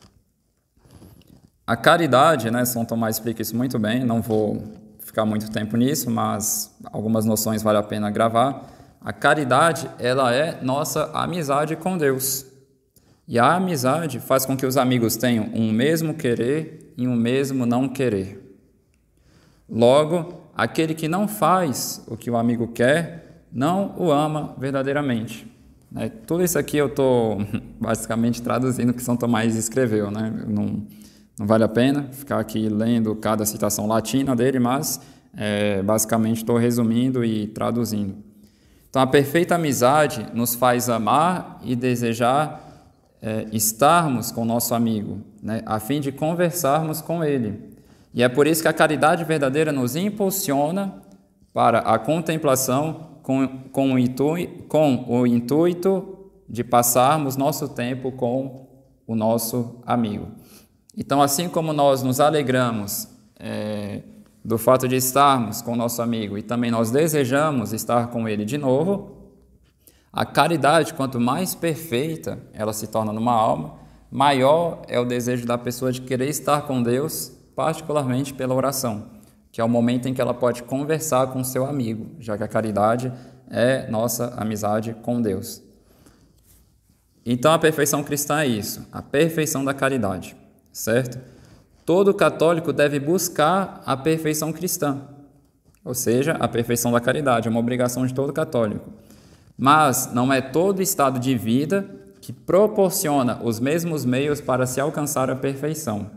A caridade, né, São Tomás explica isso muito bem, não vou ficar muito tempo nisso, mas algumas noções vale a pena gravar. A caridade, ela é nossa amizade com Deus. E a amizade faz com que os amigos tenham um mesmo querer e um mesmo não querer. Logo, aquele que não faz o que o amigo quer, não o ama verdadeiramente. Tudo isso aqui eu estou basicamente traduzindo o que São Tomás escreveu, né? Não vale a pena ficar aqui lendo cada citação latina dele, mas basicamente estou resumindo e traduzindo. Então, a perfeita amizade nos faz amar e desejar estarmos com o nosso amigo, né, a fim de conversarmos com ele. E é por isso que a caridade verdadeira nos impulsiona para a contemplação com o intuito de passarmos nosso tempo com o nosso amigo. Então, assim como nós nos alegramos do fato de estarmos com o nosso amigo e também nós desejamos estar com ele de novo, a caridade, quanto mais perfeita ela se torna numa alma, maior é o desejo da pessoa de querer estar com Deus, particularmente pela oração, que é o momento em que ela pode conversar com seu amigo, já que a caridade é nossa amizade com Deus. Então, a perfeição cristã é isso, a perfeição da caridade, certo? Todo católico deve buscar a perfeição cristã, ou seja, a perfeição da caridade, é uma obrigação de todo católico. Mas não é todo estado de vida que proporciona os mesmos meios para se alcançar a perfeição.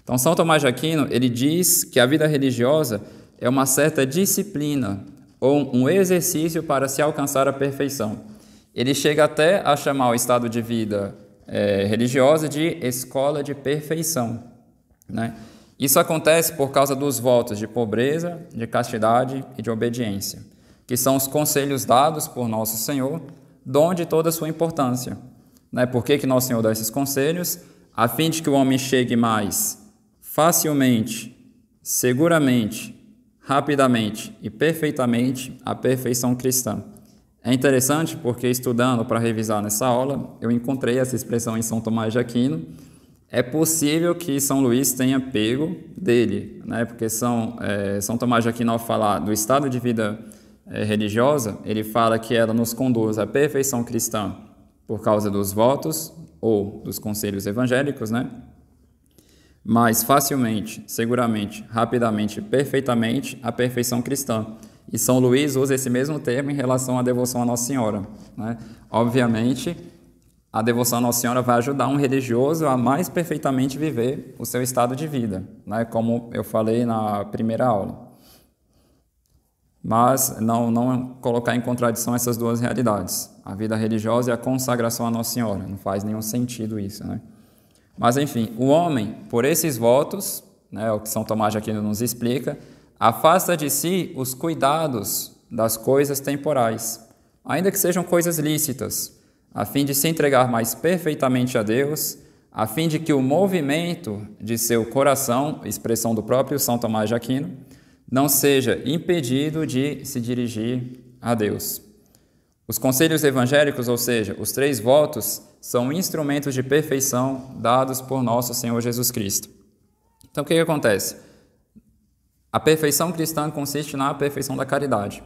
Então, São Tomás de Aquino, ele diz que a vida religiosa é uma certa disciplina ou um exercício para se alcançar a perfeição. Ele chega até a chamar o estado de vida religiosa de escola de perfeição, né? Isso acontece por causa dos votos de pobreza, de castidade e de obediência, que são os conselhos dados por Nosso Senhor, donde toda a sua importância, né? Por que Nosso Senhor dá esses conselhos? A fim de que o homem chegue mais facilmente, seguramente, rapidamente e perfeitamente à perfeição cristã. É interessante porque, estudando para revisar nessa aula, eu encontrei essa expressão em São Tomás de Aquino. É possível que São Luís tenha pego dele, né? Porque São Tomás de Aquino, ao falar do estado de vida religiosa, ele fala que ela nos conduz à perfeição cristã por causa dos votos ou dos conselhos evangélicos, né? Mais facilmente, seguramente, rapidamente, perfeitamente, a perfeição cristã. E São Luís usa esse mesmo termo em relação à devoção a Nossa Senhora, né? Obviamente, a devoção a Nossa Senhora vai ajudar um religioso a mais perfeitamente viver o seu estado de vida, né? Como eu falei na primeira aula. Mas não colocar em contradição essas duas realidades, a vida religiosa e a consagração a Nossa Senhora. Não faz nenhum sentido isso, né? Mas, enfim, o homem, por esses votos, né, o que São Tomás de Aquino nos explica, afasta de si os cuidados das coisas temporais, ainda que sejam coisas lícitas, a fim de se entregar mais perfeitamente a Deus, a fim de que o movimento de seu coração, expressão do próprio São Tomás de Aquino, não seja impedido de se dirigir a Deus. Os conselhos evangélicos, ou seja, os 3 votos, são instrumentos de perfeição dados por nosso Senhor Jesus Cristo. Então, o que acontece? A perfeição cristã consiste na perfeição da caridade.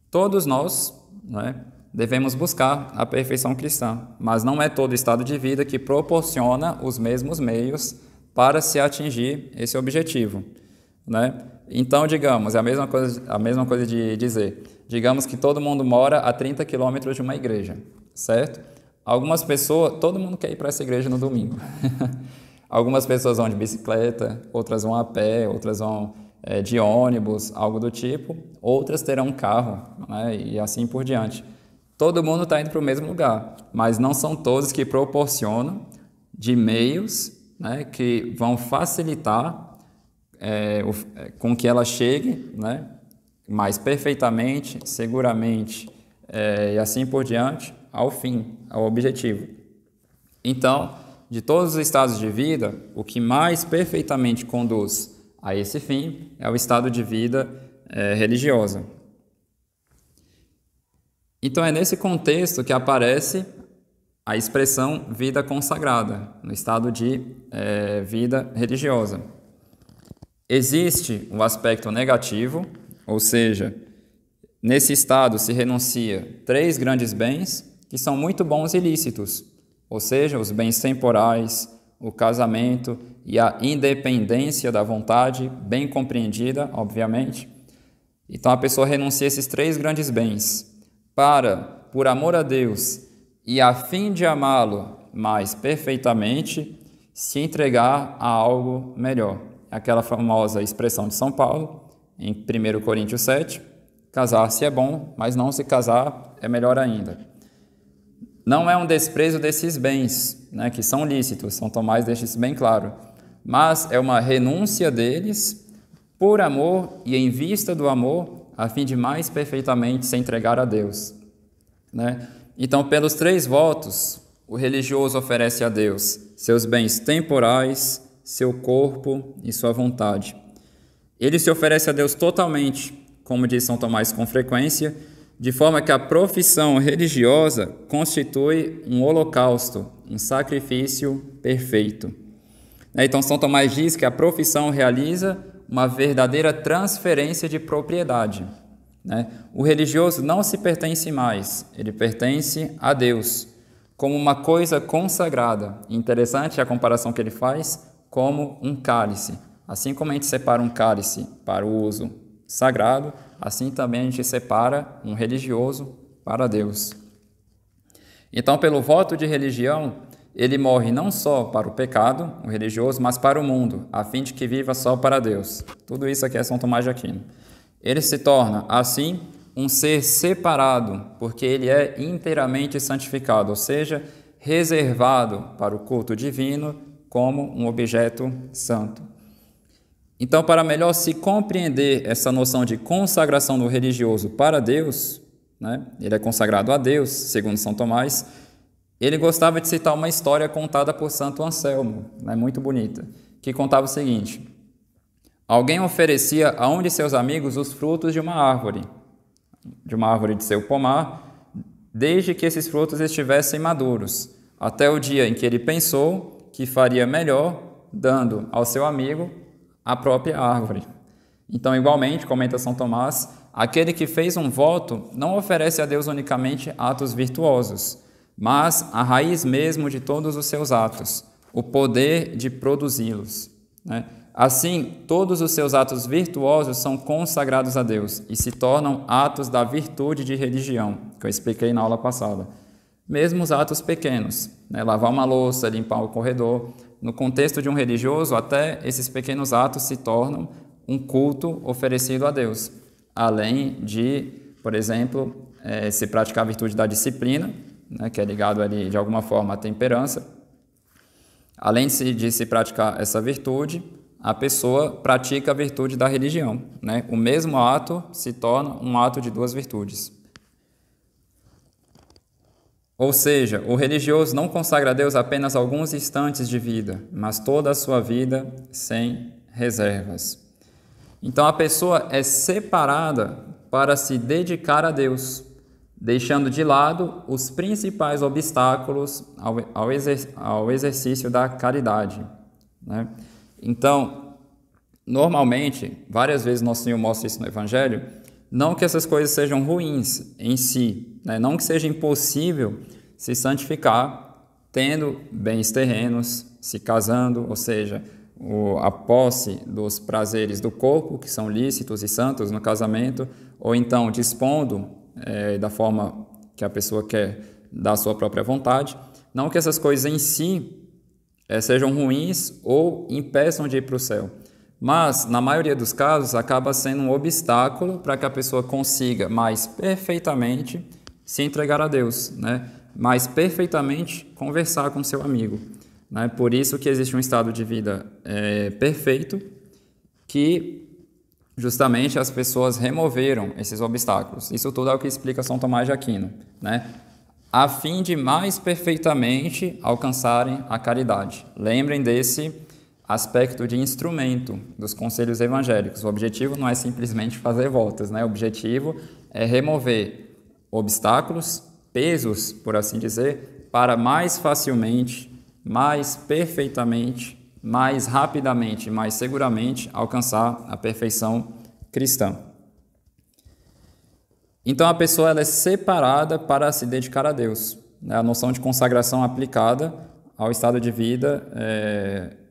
Todos nós, né, devemos buscar a perfeição cristã, mas não é todo estado de vida que proporciona os mesmos meios para se atingir esse objetivo, né? Então, digamos, é a mesma coisa de dizer, digamos que todo mundo mora a 30 quilômetros de uma igreja, certo? Algumas pessoas, todo mundo quer ir para essa igreja no domingo. Algumas pessoas vão de bicicleta, outras vão a pé, outras vão de ônibus, algo do tipo. Outras terão um carro, né, e assim por diante. Todo mundo está indo para o mesmo lugar, mas não são todos que proporcionam de meios, né, que vão facilitar com que ela chegue, né, mais perfeitamente, seguramente e assim por diante, ao fim, ao objetivo. Então, de todos os estados de vida, o que mais perfeitamente conduz a esse fim é o estado de vida religiosa. Então, é nesse contexto que aparece a expressão vida consagrada, no estado de vida religiosa. Existe um aspecto negativo, ou seja, nesse estado se renuncia 3 grandes bens que são muito bons e lícitos, ou seja, os bens temporais, o casamento e a independência da vontade, bem compreendida, obviamente. Então, a pessoa renuncia a esses 3 grandes bens para, por amor a Deus e a fim de amá-lo mais perfeitamente, se entregar a algo melhor. Aquela famosa expressão de São Paulo, em 1 Coríntios 7, Casar-se é bom, mas não se casar é melhor ainda. Não é um desprezo desses bens, né, que são lícitos, São Tomás deixa isso bem claro, mas é uma renúncia deles por amor e em vista do amor, a fim de mais perfeitamente se entregar a Deus, né? Então, pelos 3 votos, o religioso oferece a Deus seus bens temporais, seu corpo e sua vontade. Ele se oferece a Deus totalmente, como diz São Tomás com frequência, de forma que a profissão religiosa constitui um holocausto, um sacrifício perfeito. Então, São Tomás diz que a profissão realiza uma verdadeira transferência de propriedade, né? O religioso não se pertence mais, ele pertence a Deus, como uma coisa consagrada. Interessante a comparação que ele faz, como um cálice. Assim como a gente separa um cálice para o uso sagrado, assim também a gente separa um religioso para Deus. Então, pelo voto de religião, ele morre não só para o pecado, o religioso, mas para o mundo, a fim de que viva só para Deus. Tudo isso aqui é São Tomás de Aquino. Ele se torna, assim, um ser separado, porque ele é inteiramente santificado, ou seja, reservado para o culto divino como um objeto santo. Então, para melhor se compreender essa noção de consagração do religioso para Deus, né, ele é consagrado a Deus, segundo São Tomás, ele gostava de citar uma história contada por Santo Anselmo, né, muito bonita, que contava o seguinte: alguém oferecia a um de seus amigos os frutos de uma árvore de seu pomar, desde que esses frutos estivessem maduros, até o dia em que ele pensou que faria melhor dando ao seu amigo a própria árvore. Então, igualmente, comenta São Tomás, aquele que fez um voto não oferece a Deus unicamente atos virtuosos, mas a raiz mesmo de todos os seus atos, o poder de produzi-los, né? Assim, todos os seus atos virtuosos são consagrados a Deus e se tornam atos da virtude de religião, que eu expliquei na aula passada. Mesmo os atos pequenos, né? Lavar uma louça, limpar o corredor, no contexto de um religioso, até esses pequenos atos se tornam um culto oferecido a Deus, além de, por exemplo, se praticar a virtude da disciplina, né, que é ligado ali de alguma forma à temperança. Além de se praticar essa virtude, a pessoa pratica a virtude da religião, né? O mesmo ato se torna um ato de 2 virtudes. Ou seja, o religioso não consagra a Deus apenas alguns instantes de vida, mas toda a sua vida sem reservas. Então a pessoa é separada para se dedicar a Deus, deixando de lado os principais obstáculos ao exercício da caridade, né? Então, normalmente, várias vezes Nosso Senhor mostra isso no Evangelho, não que essas coisas sejam ruins em si, né? Não que seja impossível se santificar tendo bens terrenos, se casando, ou seja, a posse dos prazeres do corpo, que são lícitos e santos no casamento, ou então dispondo da forma que a pessoa quer, da sua própria vontade. Não que essas coisas em si sejam ruins ou impeçam de ir para o céu, mas, na maioria dos casos, acaba sendo um obstáculo para que a pessoa consiga mais perfeitamente se entregar a Deus, né? Mais perfeitamente conversar com seu amigo, né? Por isso que existe um estado de vida perfeito, que justamente as pessoas removeram esses obstáculos. Isso tudo é o que explica São Tomás de Aquino, né? A fim de mais perfeitamente alcançarem a caridade. Lembrem desse aspecto de instrumento dos conselhos evangélicos. O objetivo não é simplesmente fazer voltas, né? O objetivo é remover obstáculos, pesos, por assim dizer, para mais facilmente, mais perfeitamente, mais rapidamente, mais seguramente alcançar a perfeição cristã. Então a pessoa ela é separada para se dedicar a Deus. A noção de consagração aplicada ao estado de vida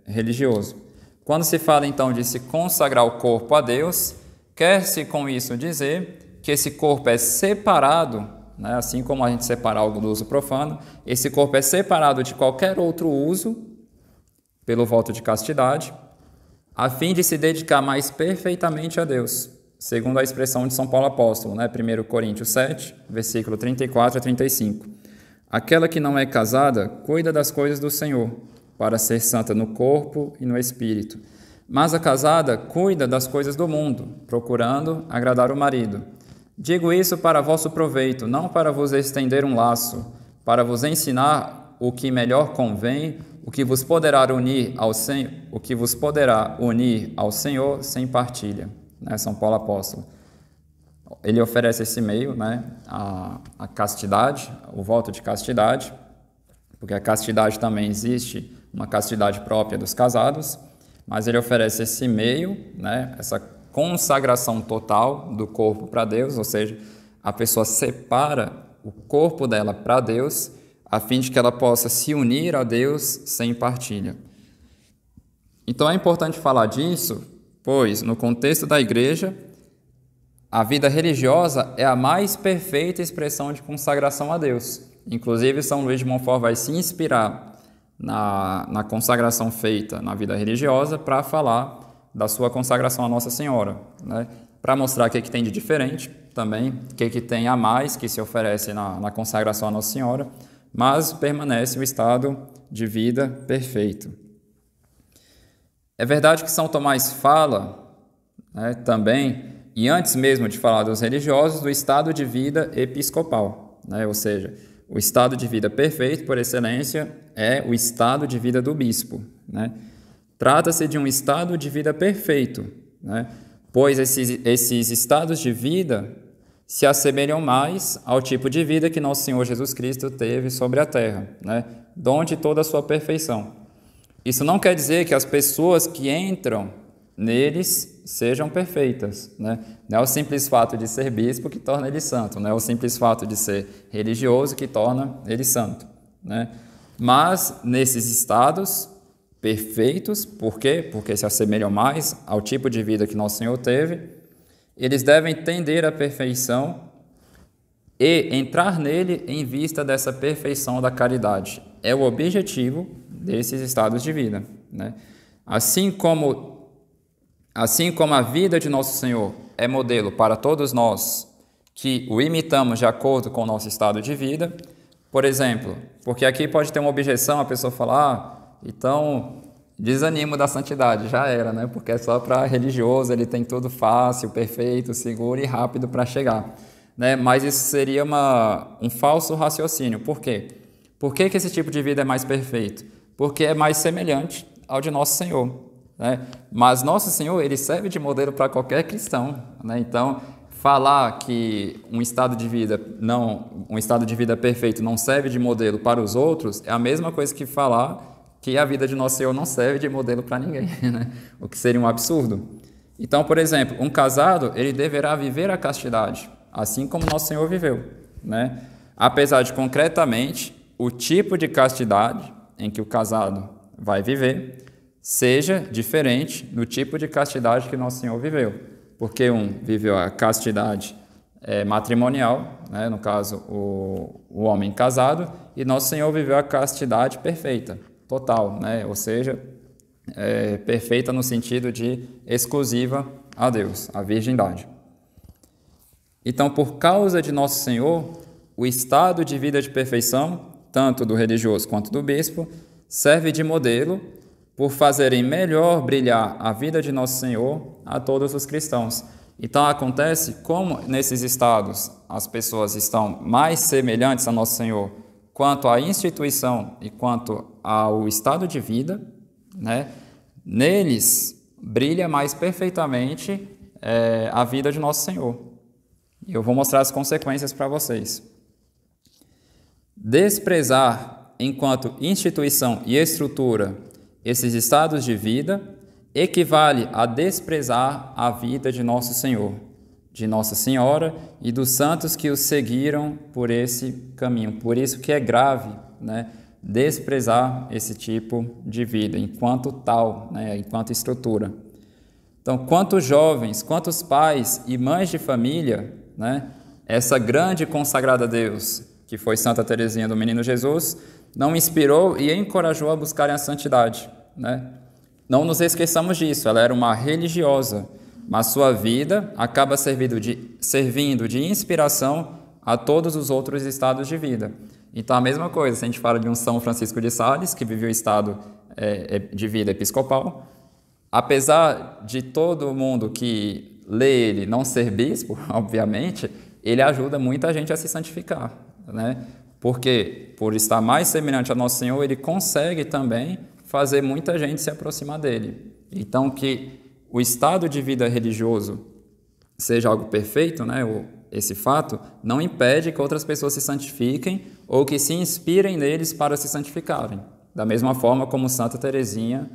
religioso. Quando se fala então de se consagrar o corpo a Deus, quer-se com isso dizer que esse corpo é separado, né, assim como a gente separa algo do uso profano, esse corpo é separado de qualquer outro uso pelo voto de castidade, a fim de se dedicar mais perfeitamente a Deus. segundo a expressão de São Paulo Apóstolo, né? 1 Coríntios 7, versículo 34 a 35. Aquela que não é casada cuida das coisas do Senhor, para ser santa no corpo e no espírito. Mas a casada cuida das coisas do mundo, procurando agradar o marido. Digo isso para vosso proveito, não para vos estender um laço, para vos ensinar o que melhor convém, o que vos poderá unir ao Senhor sem partilha. Né? São Paulo Apóstolo. Ele oferece esse meio, né? a castidade, o voto de castidade, porque a castidade também existe, uma castidade própria dos casados, mas ele oferece esse meio, né? Essa consagração total do corpo para Deus, ou seja, a pessoa separa o corpo dela para Deus, a fim de que ela possa se unir a Deus sem partilha. Então é importante falar disso, pois no contexto da igreja, a vida religiosa é a mais perfeita expressão de consagração a Deus. Inclusive, São Luís de Montfort vai se inspirar na consagração feita na vida religiosa para falar da sua consagração a Nossa Senhora, né? Para mostrar o que tem de diferente também, o que tem a mais que se oferece na consagração a Nossa Senhora, mas permanece o estado de vida perfeito. É verdade que São Tomás fala, né, também, e antes mesmo de falar dos religiosos, do estado de vida episcopal, né? Ou seja, o estado de vida perfeito, por excelência, é o estado de vida do bispo, né? Trata-se de um estado de vida perfeito, né? Pois esses estados de vida se assemelham mais ao tipo de vida que Nosso Senhor Jesus Cristo teve sobre a terra, né? Dom de toda a sua perfeição. Isso não quer dizer que as pessoas que entram neles sejam perfeitas, né? Não é o simples fato de ser bispo que torna ele santo, não é o simples fato de ser religioso que torna ele santo, né? Mas nesses estados perfeitos, por quê? Porque se assemelham mais ao tipo de vida que Nosso Senhor teve, eles devem tender à perfeição e entrar nele em vista dessa perfeição da caridade. É o objetivo desses estados de vida, né? Assim como a vida de Nosso Senhor é modelo para todos nós que o imitamos de acordo com o nosso estado de vida, por exemplo, porque aqui pode ter uma objeção, a pessoa falar, então desanimo da santidade, já era, né? Porque é só para religioso, ele tem tudo fácil, perfeito, seguro e rápido para chegar, né? Mas isso seria um falso raciocínio. Por quê? Por que esse tipo de vida é mais perfeito? Porque é mais semelhante ao de Nosso Senhor, né? Mas Nosso Senhor, ele serve de modelo para qualquer cristão, né? Então, falar que um estado de vida perfeito não serve de modelo para os outros é a mesma coisa que falar que a vida de Nosso Senhor não serve de modelo para ninguém, né? O que seria um absurdo. Então, por exemplo, um casado, ele deverá viver a castidade, assim como Nosso Senhor viveu, né? Apesar de, concretamente, o tipo de castidade em que o casado vai viver seja diferente do tipo de castidade que Nosso Senhor viveu. Porque um viveu a castidade matrimonial, né? No caso, o homem casado, e Nosso Senhor viveu a castidade perfeita, total, né? Ou seja, perfeita no sentido de exclusiva a Deus, a virgindade. Então, por causa de Nosso Senhor, o estado de vida de perfeição, tanto do religioso quanto do bispo, serve de modelo por fazerem melhor brilhar a vida de Nosso Senhor a todos os cristãos. Então, acontece como nesses estados as pessoas estão mais semelhantes a Nosso Senhor quanto à instituição e quanto ao estado de vida, né? Neles brilha mais perfeitamente a vida de Nosso Senhor. E eu vou mostrar as consequências para vocês. Desprezar, enquanto instituição e estrutura, esses estados de vida equivale a desprezar a vida de Nosso Senhor, de Nossa Senhora e dos santos que os seguiram por esse caminho. Por isso que é grave, né, desprezar esse tipo de vida enquanto tal, né, enquanto estrutura. Então, quantos jovens, quantos pais e mães de família, né, essa grande consagrada a Deus, que foi Santa Teresinha do Menino Jesus, não inspirou e encorajou a buscarem a santidade, né? Não nos esqueçamos disso, ela era uma religiosa, mas sua vida acaba servindo de inspiração a todos os outros estados de vida. Então, a mesma coisa, se a gente fala de um São Francisco de Sales, que viveu o estado de vida episcopal, apesar de todo mundo que lê ele não ser bispo, obviamente, ele ajuda muita gente a se santificar, né? Porque, por estar mais semelhante a Nosso Senhor, ele consegue também fazer muita gente se aproximar dele. Então, que o estado de vida religioso seja algo perfeito, né? Esse fato não impede que outras pessoas se santifiquem ou que se inspirem neles para se santificarem. Da mesma forma como Santa Teresinha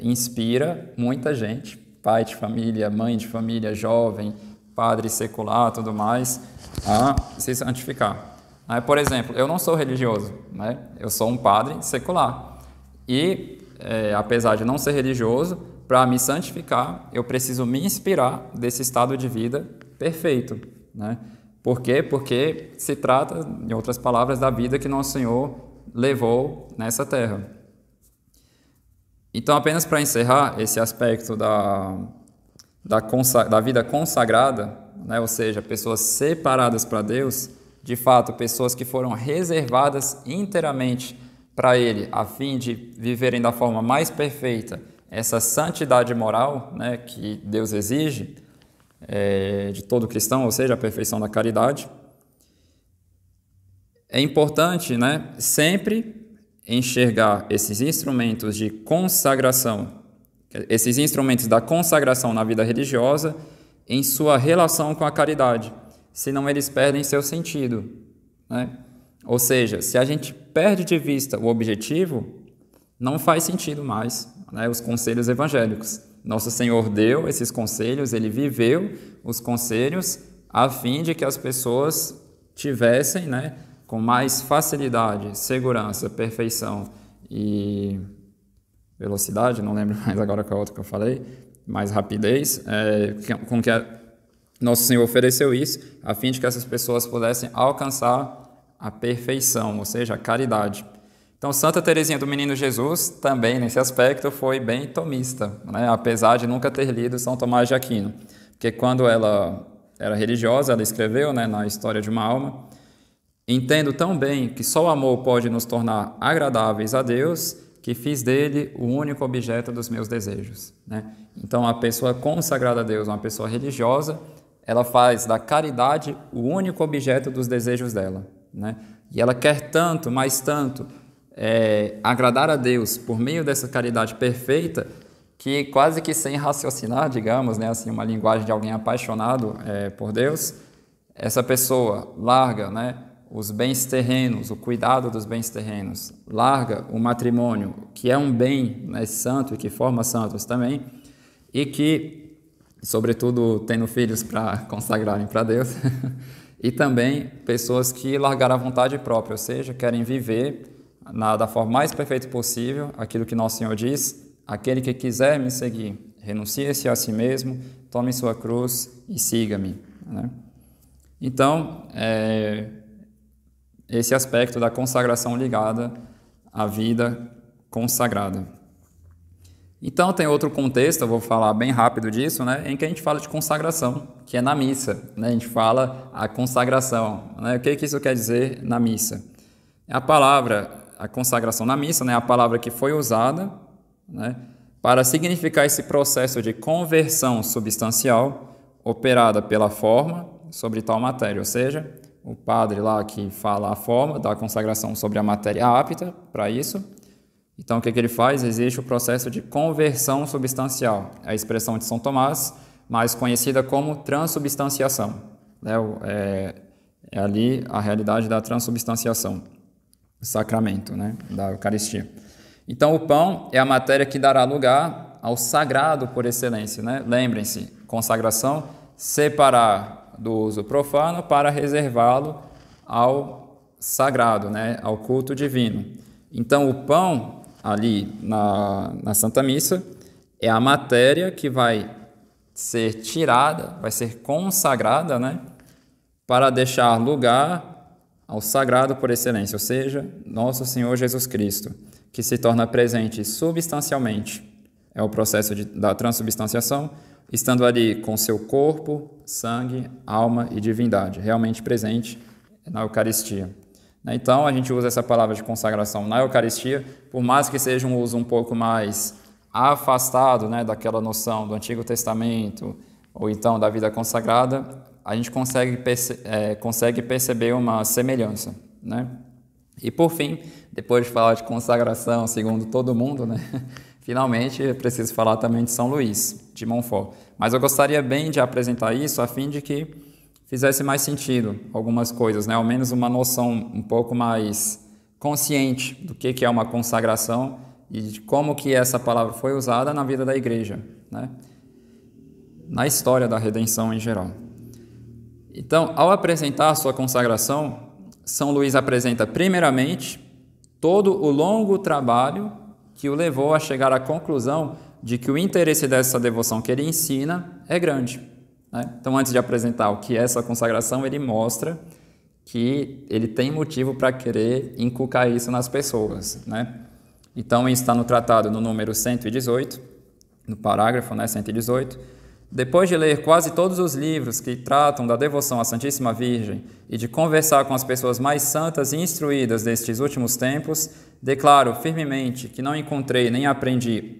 inspira muita gente, pai de família, mãe de família, jovem, padre secular, tudo mais, a se santificar. Por exemplo, eu não sou religioso, né? Eu sou um padre secular. E, apesar de não ser religioso, para me santificar, eu preciso me inspirar desse estado de vida perfeito, né? Por quê? Porque se trata, em outras palavras, da vida que Nosso Senhor levou nessa terra. Então, apenas para encerrar esse aspecto da vida consagrada, né? Ou seja, pessoas separadas para Deus, de fato, pessoas que foram reservadas inteiramente para Ele, a fim de viverem da forma mais perfeita essa santidade moral, né, que Deus exige de todo cristão, ou seja, a perfeição da caridade. É importante, né, sempre enxergar esses instrumentos de consagração, esses instrumentos da consagração na vida religiosa em sua relação com a caridade, senão eles perdem seu sentido, né? Ou seja, se a gente perde de vista o objetivo, não faz sentido mais, né, os conselhos evangélicos. Nosso Senhor deu esses conselhos, Ele viveu os conselhos a fim de que as pessoas tivessem, né, com mais facilidade, segurança, perfeição e velocidade, não lembro mais agora qual é a outra que eu falei, mais rapidez, com que Nosso Senhor ofereceu isso, a fim de que essas pessoas pudessem alcançar a perfeição, ou seja, a caridade. Então, Santa Teresinha do Menino Jesus, também nesse aspecto, foi bem tomista, né? Apesar de nunca ter lido São Tomás de Aquino. Porque quando ela era religiosa, ela escreveu, né, na História de uma Alma: entendo tão bem que só o amor pode nos tornar agradáveis a Deus, que fiz dele o único objeto dos meus desejos, né? Então, a pessoa consagrada a Deus, uma pessoa religiosa, ela faz da caridade o único objeto dos desejos dela, né? E ela quer tanto, mais tanto, agradar a Deus por meio dessa caridade perfeita, que quase que sem raciocinar, digamos, né, assim, uma linguagem de alguém apaixonado por Deus, essa pessoa larga, né, os bens terrenos, o cuidado dos bens terrenos, larga o matrimônio, que é um bem, né, santo e que forma santos também, e que, sobretudo, tendo filhos para consagrarem para Deus, e também pessoas que largaram a vontade própria, ou seja, querem viver da forma mais perfeita possível aquilo que Nosso Senhor diz: aquele que quiser me seguir, renuncie-se a si mesmo, tome sua cruz e siga-me, né? Então, esse aspecto da consagração ligada à vida consagrada. Então, tem outro contexto, eu vou falar bem rápido disso, né, em que a gente fala de consagração, que é na missa, né? A gente fala a consagração, né? O que isso quer dizer na missa? A consagração na missa, né, a palavra que foi usada, né, para significar esse processo de conversão substancial operada pela forma sobre tal matéria, ou seja, o padre lá que fala a forma da consagração sobre a matéria apta para isso. Então, o que ele faz? Existe o processo de conversão substancial, a expressão de São Tomás, mais conhecida como transubstanciação, né? É ali a realidade da transubstanciação, o sacramento, né, da Eucaristia. Então, o pão é a matéria que dará lugar ao sagrado por excelência, né? Lembrem-se, consagração, separar do uso profano para reservá-lo ao sagrado, né, ao culto divino. Então, o pão, ali na Santa Missa, é a matéria que vai ser tirada, vai ser consagrada, né, para deixar lugar ao sagrado por excelência, ou seja, Nosso Senhor Jesus Cristo, que se torna presente substancialmente. É o processo da transubstanciação, estando ali com seu corpo, sangue, alma e divindade, realmente presente na Eucaristia. Então, a gente usa essa palavra de consagração na Eucaristia, por mais que seja um uso um pouco mais afastado, né, daquela noção do Antigo Testamento ou então da vida consagrada, a gente consegue perceber uma semelhança, né? E por fim, depois de falar de consagração segundo todo mundo, né, finalmente eu preciso falar também de São Luís de Montfort. Mas eu gostaria bem de apresentar isso a fim de que fizesse mais sentido algumas coisas, né? Ao menos uma noção um pouco mais consciente do que é uma consagração e de como que essa palavra foi usada na vida da Igreja, né? Na história da redenção em geral. Então, ao apresentar a sua consagração, São Luís apresenta primeiramente todo o longo trabalho que o levou a chegar à conclusão de que o interesse dessa devoção que ele ensina é grande, né? Então, antes de apresentar o que é essa consagração, ele mostra que ele tem motivo para querer inculcar isso nas pessoas, né? Então, isso está no tratado no número 118, no parágrafo, né, 118. Depois de ler quase todos os livros que tratam da devoção à Santíssima Virgem e de conversar com as pessoas mais santas e instruídas destes últimos tempos, declaro firmemente que não encontrei nem aprendi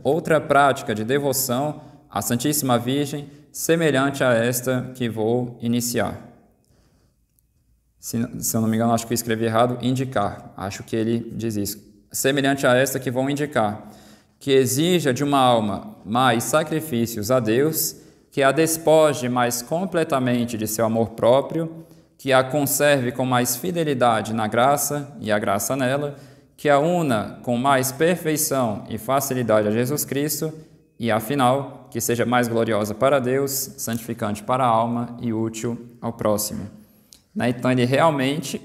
outra prática de devoção à Santíssima Virgem semelhante a esta que vou iniciar. Se eu não me engano, acho que eu escrevi errado, indicar. Acho que ele diz isso. Semelhante a esta que vou indicar, que exija de uma alma mais sacrifícios a Deus, que a despoje mais completamente de seu amor próprio, que a conserve com mais fidelidade na graça e a graça nela, que a una com mais perfeição e facilidade a Jesus Cristo e, afinal, que seja mais gloriosa para Deus, santificante para a alma e útil ao próximo. Então, ele realmente,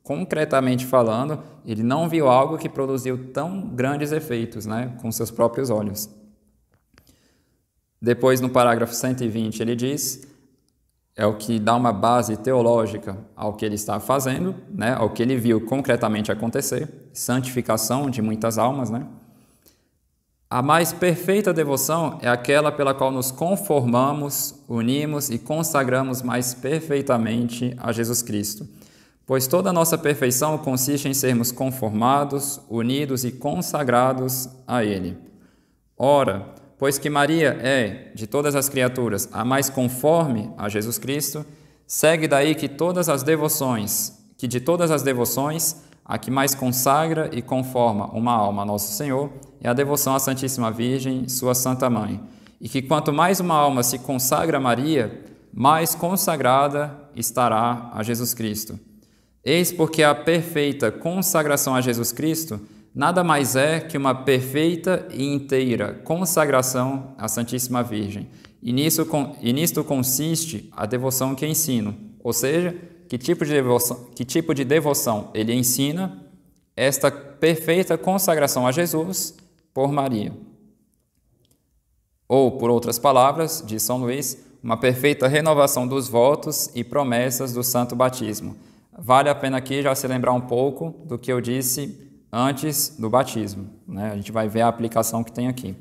concretamente falando, ele não viu algo que produziu tão grandes efeitos, né, com seus próprios olhos. Depois, no parágrafo 120, ele diz, é o que dá uma base teológica ao que ele está fazendo, né, ao que ele viu concretamente acontecer, santificação de muitas almas, né? A mais perfeita devoção é aquela pela qual nos conformamos, unimos e consagramos mais perfeitamente a Jesus Cristo. Pois toda a nossa perfeição consiste em sermos conformados, unidos e consagrados a Ele. Ora, pois que Maria é, de todas as criaturas, a mais conforme a Jesus Cristo, segue daí que de todas as devoções, a que mais consagra e conforma uma alma a Nosso Senhor é a devoção à Santíssima Virgem, sua Santa Mãe, e que quanto mais uma alma se consagra a Maria, mais consagrada estará a Jesus Cristo. Eis porque a perfeita consagração a Jesus Cristo nada mais é que uma perfeita e inteira consagração à Santíssima Virgem. E nisto consiste a devoção que ensino, ou seja, que tipo de devoção ele ensina? Esta perfeita consagração a Jesus por Maria. Ou, por outras palavras, diz São Luís, uma perfeita renovação dos votos e promessas do Santo Batismo. Vale a pena aqui já se lembrar um pouco do que eu disse antes do batismo, né? A gente vai ver a aplicação que tem aqui.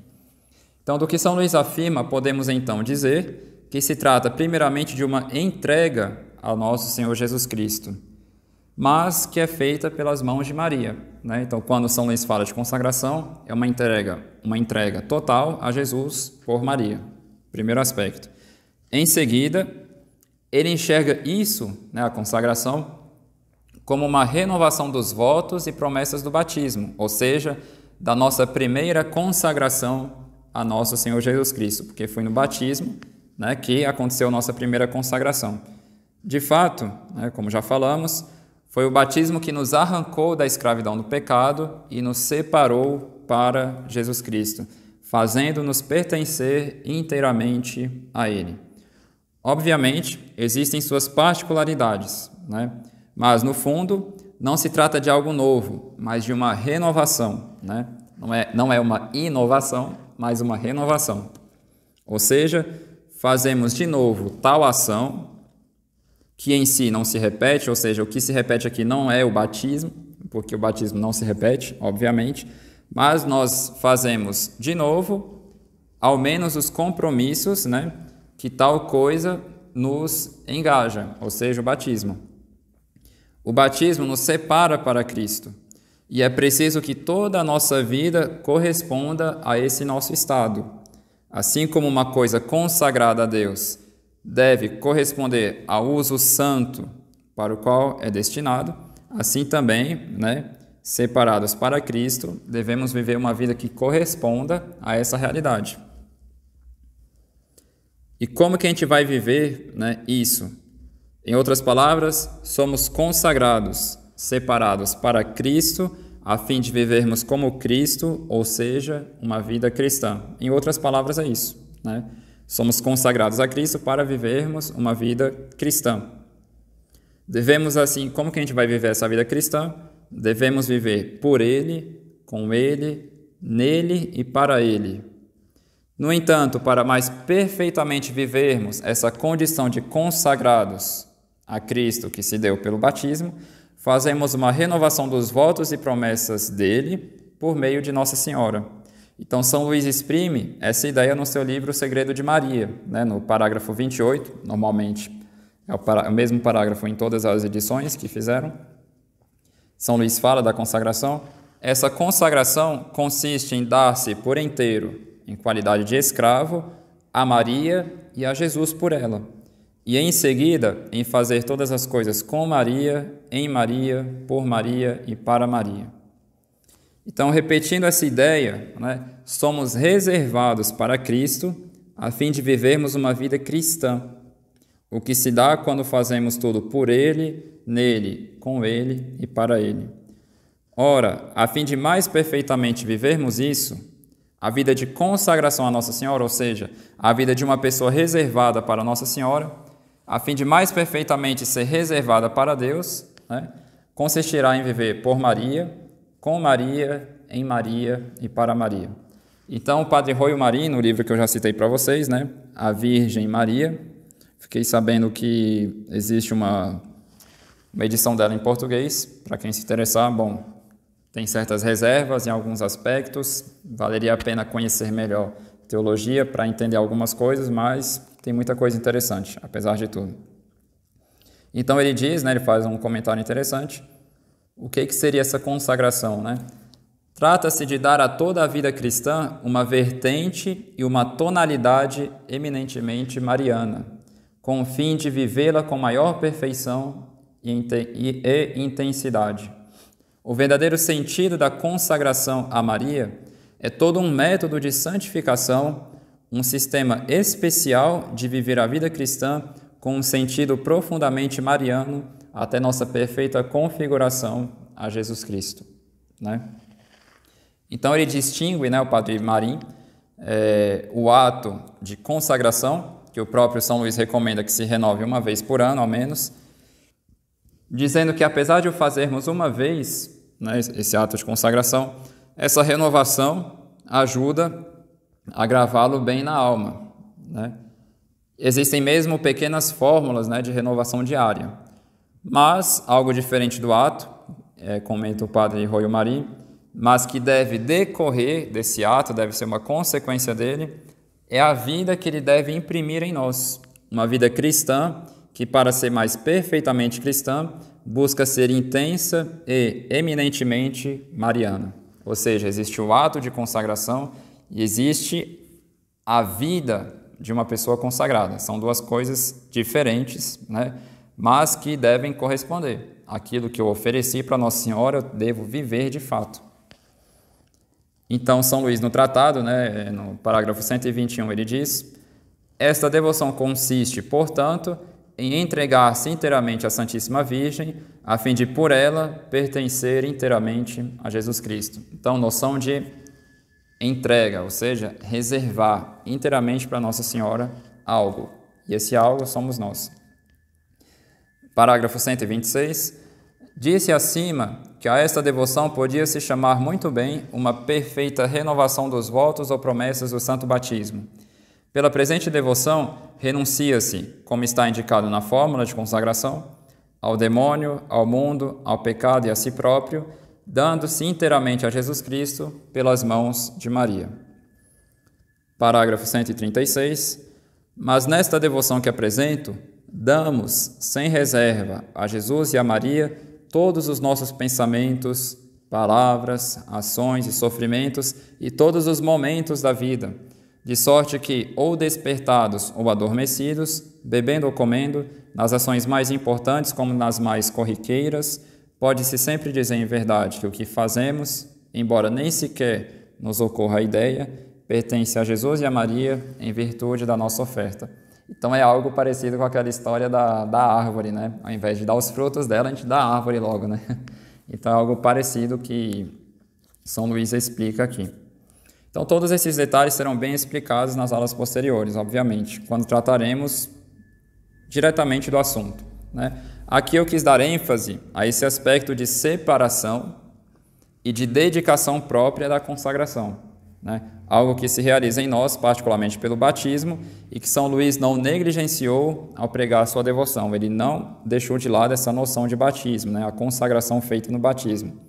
Então, do que São Luís afirma, podemos então dizer que se trata primeiramente de uma entrega ao nosso Senhor Jesus Cristo, mas que é feita pelas mãos de Maria, né? Então, quando São Luís fala de consagração, é uma entrega total a Jesus por Maria, primeiro aspecto. Em seguida, ele enxerga isso, né, a consagração, como uma renovação dos votos e promessas do batismo, ou seja, da nossa primeira consagração a nosso Senhor Jesus Cristo, porque foi no batismo, né, que aconteceu a nossa primeira consagração. De fato, né, como já falamos, foi o batismo que nos arrancou da escravidão do pecado e nos separou para Jesus Cristo, fazendo-nos pertencer inteiramente a Ele. Obviamente, existem suas particularidades, né? Mas, no fundo, não se trata de algo novo, mas de uma renovação, né? Não é uma inovação, mas uma renovação. Ou seja, fazemos de novo tal ação que em si não se repete, ou seja, o que se repete aqui não é o batismo, porque o batismo não se repete, obviamente, mas nós fazemos de novo ao menos os compromissos, né, que tal coisa nos engaja, ou seja, o batismo. O batismo nos separa para Cristo, e é preciso que toda a nossa vida corresponda a esse nosso estado. Assim como uma coisa consagrada a Deus deve corresponder ao uso santo para o qual é destinado, assim também, né, separados para Cristo, devemos viver uma vida que corresponda a essa realidade. E como que a gente vai viver, né, isso? Em outras palavras, somos consagrados, separados para Cristo, a fim de vivermos como Cristo, ou seja, uma vida cristã. Em outras palavras, é isso, né? Somos consagrados a Cristo para vivermos uma vida cristã. Devemos, assim, como que a gente vai viver essa vida cristã? Devemos viver por Ele, com Ele, nele e para Ele. No entanto, para mais perfeitamente vivermos essa condição de consagrados a Cristo que se deu pelo batismo, fazemos uma renovação dos votos e promessas dele por meio de Nossa Senhora. Então, São Luís exprime essa ideia no seu livro O Segredo de Maria, né, no parágrafo 28, normalmente é o mesmo parágrafo em todas as edições que fizeram. São Luís fala da consagração. Essa consagração consiste em dar-se por inteiro, em qualidade de escravo, a Maria e a Jesus por ela. E em seguida, em fazer todas as coisas com Maria, em Maria, por Maria e para Maria. Então, repetindo essa ideia, né, somos reservados para Cristo a fim de vivermos uma vida cristã, o que se dá quando fazemos tudo por Ele, nele, com Ele e para Ele. Ora, a fim de mais perfeitamente vivermos isso, a vida de consagração a Nossa Senhora, ou seja, a vida de uma pessoa reservada para Nossa Senhora, a fim de mais perfeitamente ser reservada para Deus, né, consistirá em viver por Maria, com Maria, em Maria e para Maria. Então, o Padre Roio Marim, no livro que eu já citei para vocês, né, A Virgem Maria, fiquei sabendo que existe uma edição dela em português, para quem se interessar. Bom, tem certas reservas em alguns aspectos, valeria a pena conhecer melhor teologia para entender algumas coisas, mas tem muita coisa interessante, apesar de tudo. Então ele diz, né, ele faz um comentário interessante, o que seria essa consagração, né? Trata-se de dar a toda a vida cristã uma vertente e uma tonalidade eminentemente mariana, com o fim de vivê-la com maior perfeição e intensidade. O verdadeiro sentido da consagração a Maria é todo um método de santificação, um sistema especial de viver a vida cristã com um sentido profundamente mariano até nossa perfeita configuração a Jesus Cristo, né? Então ele distingue, né, o Padre Marim, o ato de consagração, que o próprio São Luís recomenda que se renove uma vez por ano, ao menos, dizendo que apesar de o fazermos uma vez, né, esse ato de consagração, essa renovação ajuda a gravá-lo bem na alma, né? Existem mesmo pequenas fórmulas, né, de renovação diária, mas algo diferente do ato, comenta o Padre Roio Marim, mas que deve decorrer desse ato, deve ser uma consequência dele, é a vida que ele deve imprimir em nós, uma vida cristã que, para ser mais perfeitamente cristã, busca ser intensa e eminentemente mariana. Ou seja, existe o ato de consagração e existe a vida de uma pessoa consagrada. São duas coisas diferentes, né, mas que devem corresponder. Aquilo que eu ofereci para Nossa Senhora, eu devo viver de fato. Então, São Luís, no tratado, né, no parágrafo 121, ele diz: esta devoção consiste, portanto, em entregar-se inteiramente à Santíssima Virgem, a fim de, por ela, pertencer inteiramente a Jesus Cristo. Então, noção de entrega, ou seja, reservar inteiramente para Nossa Senhora algo. E esse algo somos nós. Parágrafo 126. Disse acima que a esta devoção podia se chamar muito bem uma perfeita renovação dos votos ou promessas do Santo Batismo. Pela presente devoção, renuncia-se, como está indicado na fórmula de consagração, ao demônio, ao mundo, ao pecado e a si próprio, dando-se inteiramente a Jesus Cristo pelas mãos de Maria. Parágrafo 136. Mas nesta devoção que apresento, damos, sem reserva, a Jesus e a Maria todos os nossos pensamentos, palavras, ações e sofrimentos e todos os momentos da vida, de sorte que, ou despertados ou adormecidos, bebendo ou comendo, nas ações mais importantes como nas mais corriqueiras, pode-se sempre dizer em verdade que o que fazemos, embora nem sequer nos ocorra a ideia, pertence a Jesus e a Maria em virtude da nossa oferta. Então é algo parecido com aquela história da árvore, né? Ao invés de dar os frutos dela, a gente dá a árvore logo, né? Então é algo parecido que São Luís explica aqui. Então todos esses detalhes serão bem explicados nas aulas posteriores, obviamente, quando trataremos diretamente do assunto, né? Aqui eu quis dar ênfase a esse aspecto de separação e de dedicação própria da consagração, né? Algo que se realiza em nós, particularmente pelo batismo, e que São Luís não negligenciou ao pregar a sua devoção. Ele não deixou de lado essa noção de batismo, né? A consagração feita no batismo.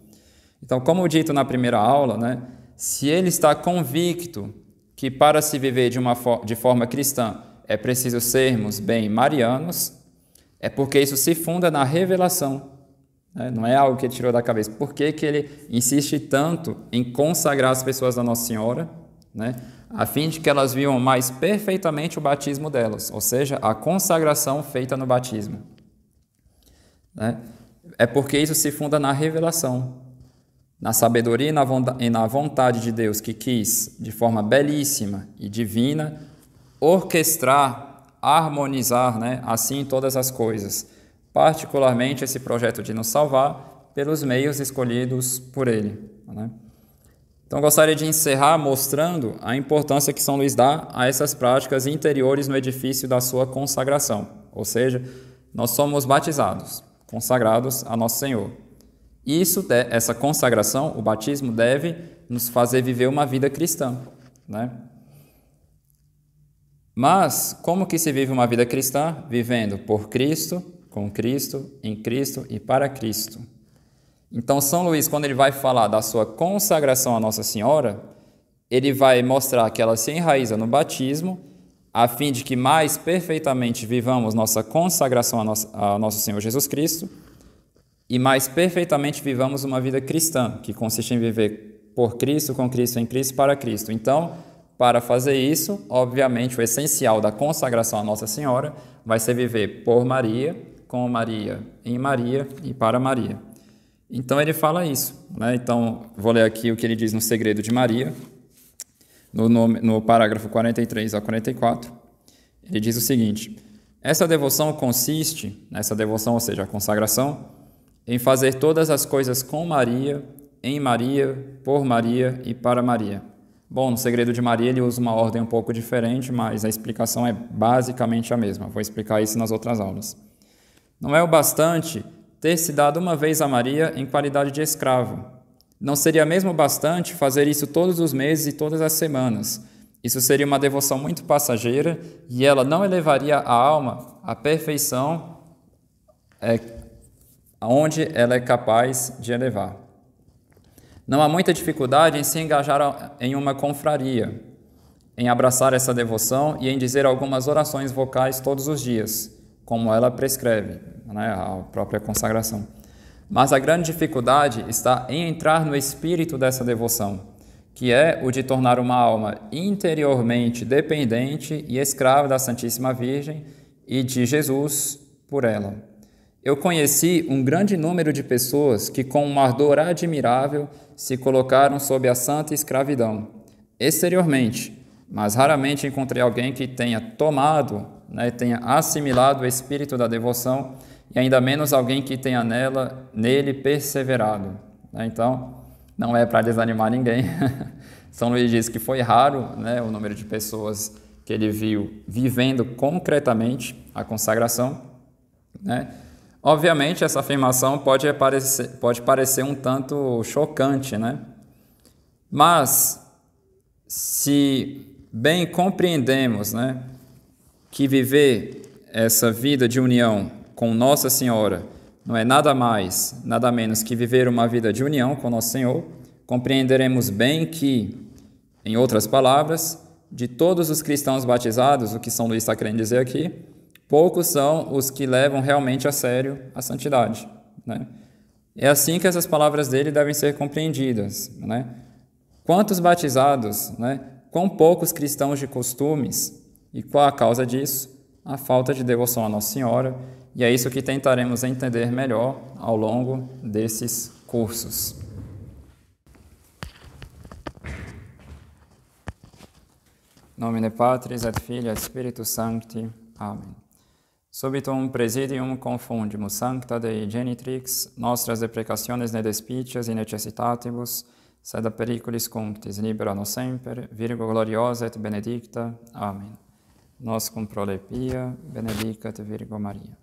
Então, como dito na primeira aula, né? Se ele está convicto que para se viver de forma cristã é preciso sermos bem marianos, é porque isso se funda na revelação, né? Não é algo que ele tirou da cabeça. Por que ele insiste tanto em consagrar as pessoas a Nossa Senhora, né? A fim de que elas vivam mais perfeitamente o batismo delas, ou seja, a consagração feita no batismo, né? É porque isso se funda na revelação, na sabedoria e na vontade de Deus, que quis, de forma belíssima e divina, orquestrar, harmonizar, né, assim todas as coisas, particularmente esse projeto de nos salvar pelos meios escolhidos por Ele, né? Então, gostaria de encerrar mostrando a importância que São Luís dá a essas práticas interiores no edifício da sua consagração, ou seja, nós somos batizados, consagrados a Nosso Senhor. Essa consagração, o batismo, deve nos fazer viver uma vida cristã, né? Mas, como que se vive uma vida cristã? Vivendo por Cristo, com Cristo, em Cristo e para Cristo. Então, São Luís, quando ele vai falar da sua consagração a Nossa Senhora, ele vai mostrar que ela se enraiza no batismo, a fim de que mais perfeitamente vivamos nossa consagração a Nosso Senhor Jesus Cristo e mais perfeitamente vivamos uma vida cristã, que consiste em viver por Cristo, com Cristo, em Cristo e para Cristo. Então, para fazer isso, obviamente, o essencial da consagração a Nossa Senhora vai ser viver por Maria, com Maria, em Maria e para Maria. Então, ele fala isso, né? Então, vou ler aqui o que ele diz no Segredo de Maria, no parágrafo 43 a 44. Ele diz o seguinte: essa devoção consiste, nessa devoção, ou seja, a consagração, em fazer todas as coisas com Maria, em Maria, por Maria e para Maria. Bom, no Segredo de Maria ele usa uma ordem um pouco diferente, mas a explicação é basicamente a mesma. Vou explicar isso nas outras aulas. Não é o bastante ter se dado uma vez a Maria em qualidade de escravo. Não seria mesmo bastante fazer isso todos os meses e todas as semanas. Isso seria uma devoção muito passageira e ela não elevaria a alma à perfeição onde ela é capaz de elevar. Não há muita dificuldade em se engajar em uma confraria, em abraçar essa devoção e em dizer algumas orações vocais todos os dias, como ela prescreve, né, a própria consagração. Mas a grande dificuldade está em entrar no espírito dessa devoção, que é o de tornar uma alma interiormente dependente e escrava da Santíssima Virgem e de Jesus por ela. Eu conheci um grande número de pessoas que, com um ardor admirável, se colocaram sob a santa escravidão, exteriormente, mas raramente encontrei alguém que tenha tomado, tenha assimilado o espírito da devoção e ainda menos alguém que tenha nele perseverado. Então, não é para desanimar ninguém. São Luís diz que foi raro, o número de pessoas que ele viu vivendo concretamente a consagração, Obviamente, essa afirmação pode parecer um tanto chocante, Mas, se bem compreendemos, que viver essa vida de união com Nossa Senhora não é nada mais, nada menos que viver uma vida de união com Nosso Senhor, compreenderemos bem que, em outras palavras, de todos os cristãos batizados, o que São Luís está querendo dizer aqui, poucos são os que levam realmente a sério a santidade, né? É assim que essas palavras dele devem ser compreendidas, né? Quantos batizados, né? Quão poucos cristãos de costumes, e qual a causa disso? A falta de devoção a Nossa Senhora, e é isso que tentaremos entender melhor ao longo desses cursos. Nomine Patris et Filii et Spiritus Sancti. Amen. Subitum presidium confundimus sancta Dei genitrix, nostras deprecationes ne despicias in necessitatibus, sed a periculis cunctis libera nos semper, Virgo gloriosa et benedicta. Amen. Nos cum prole pia, benedicat Virgo Maria.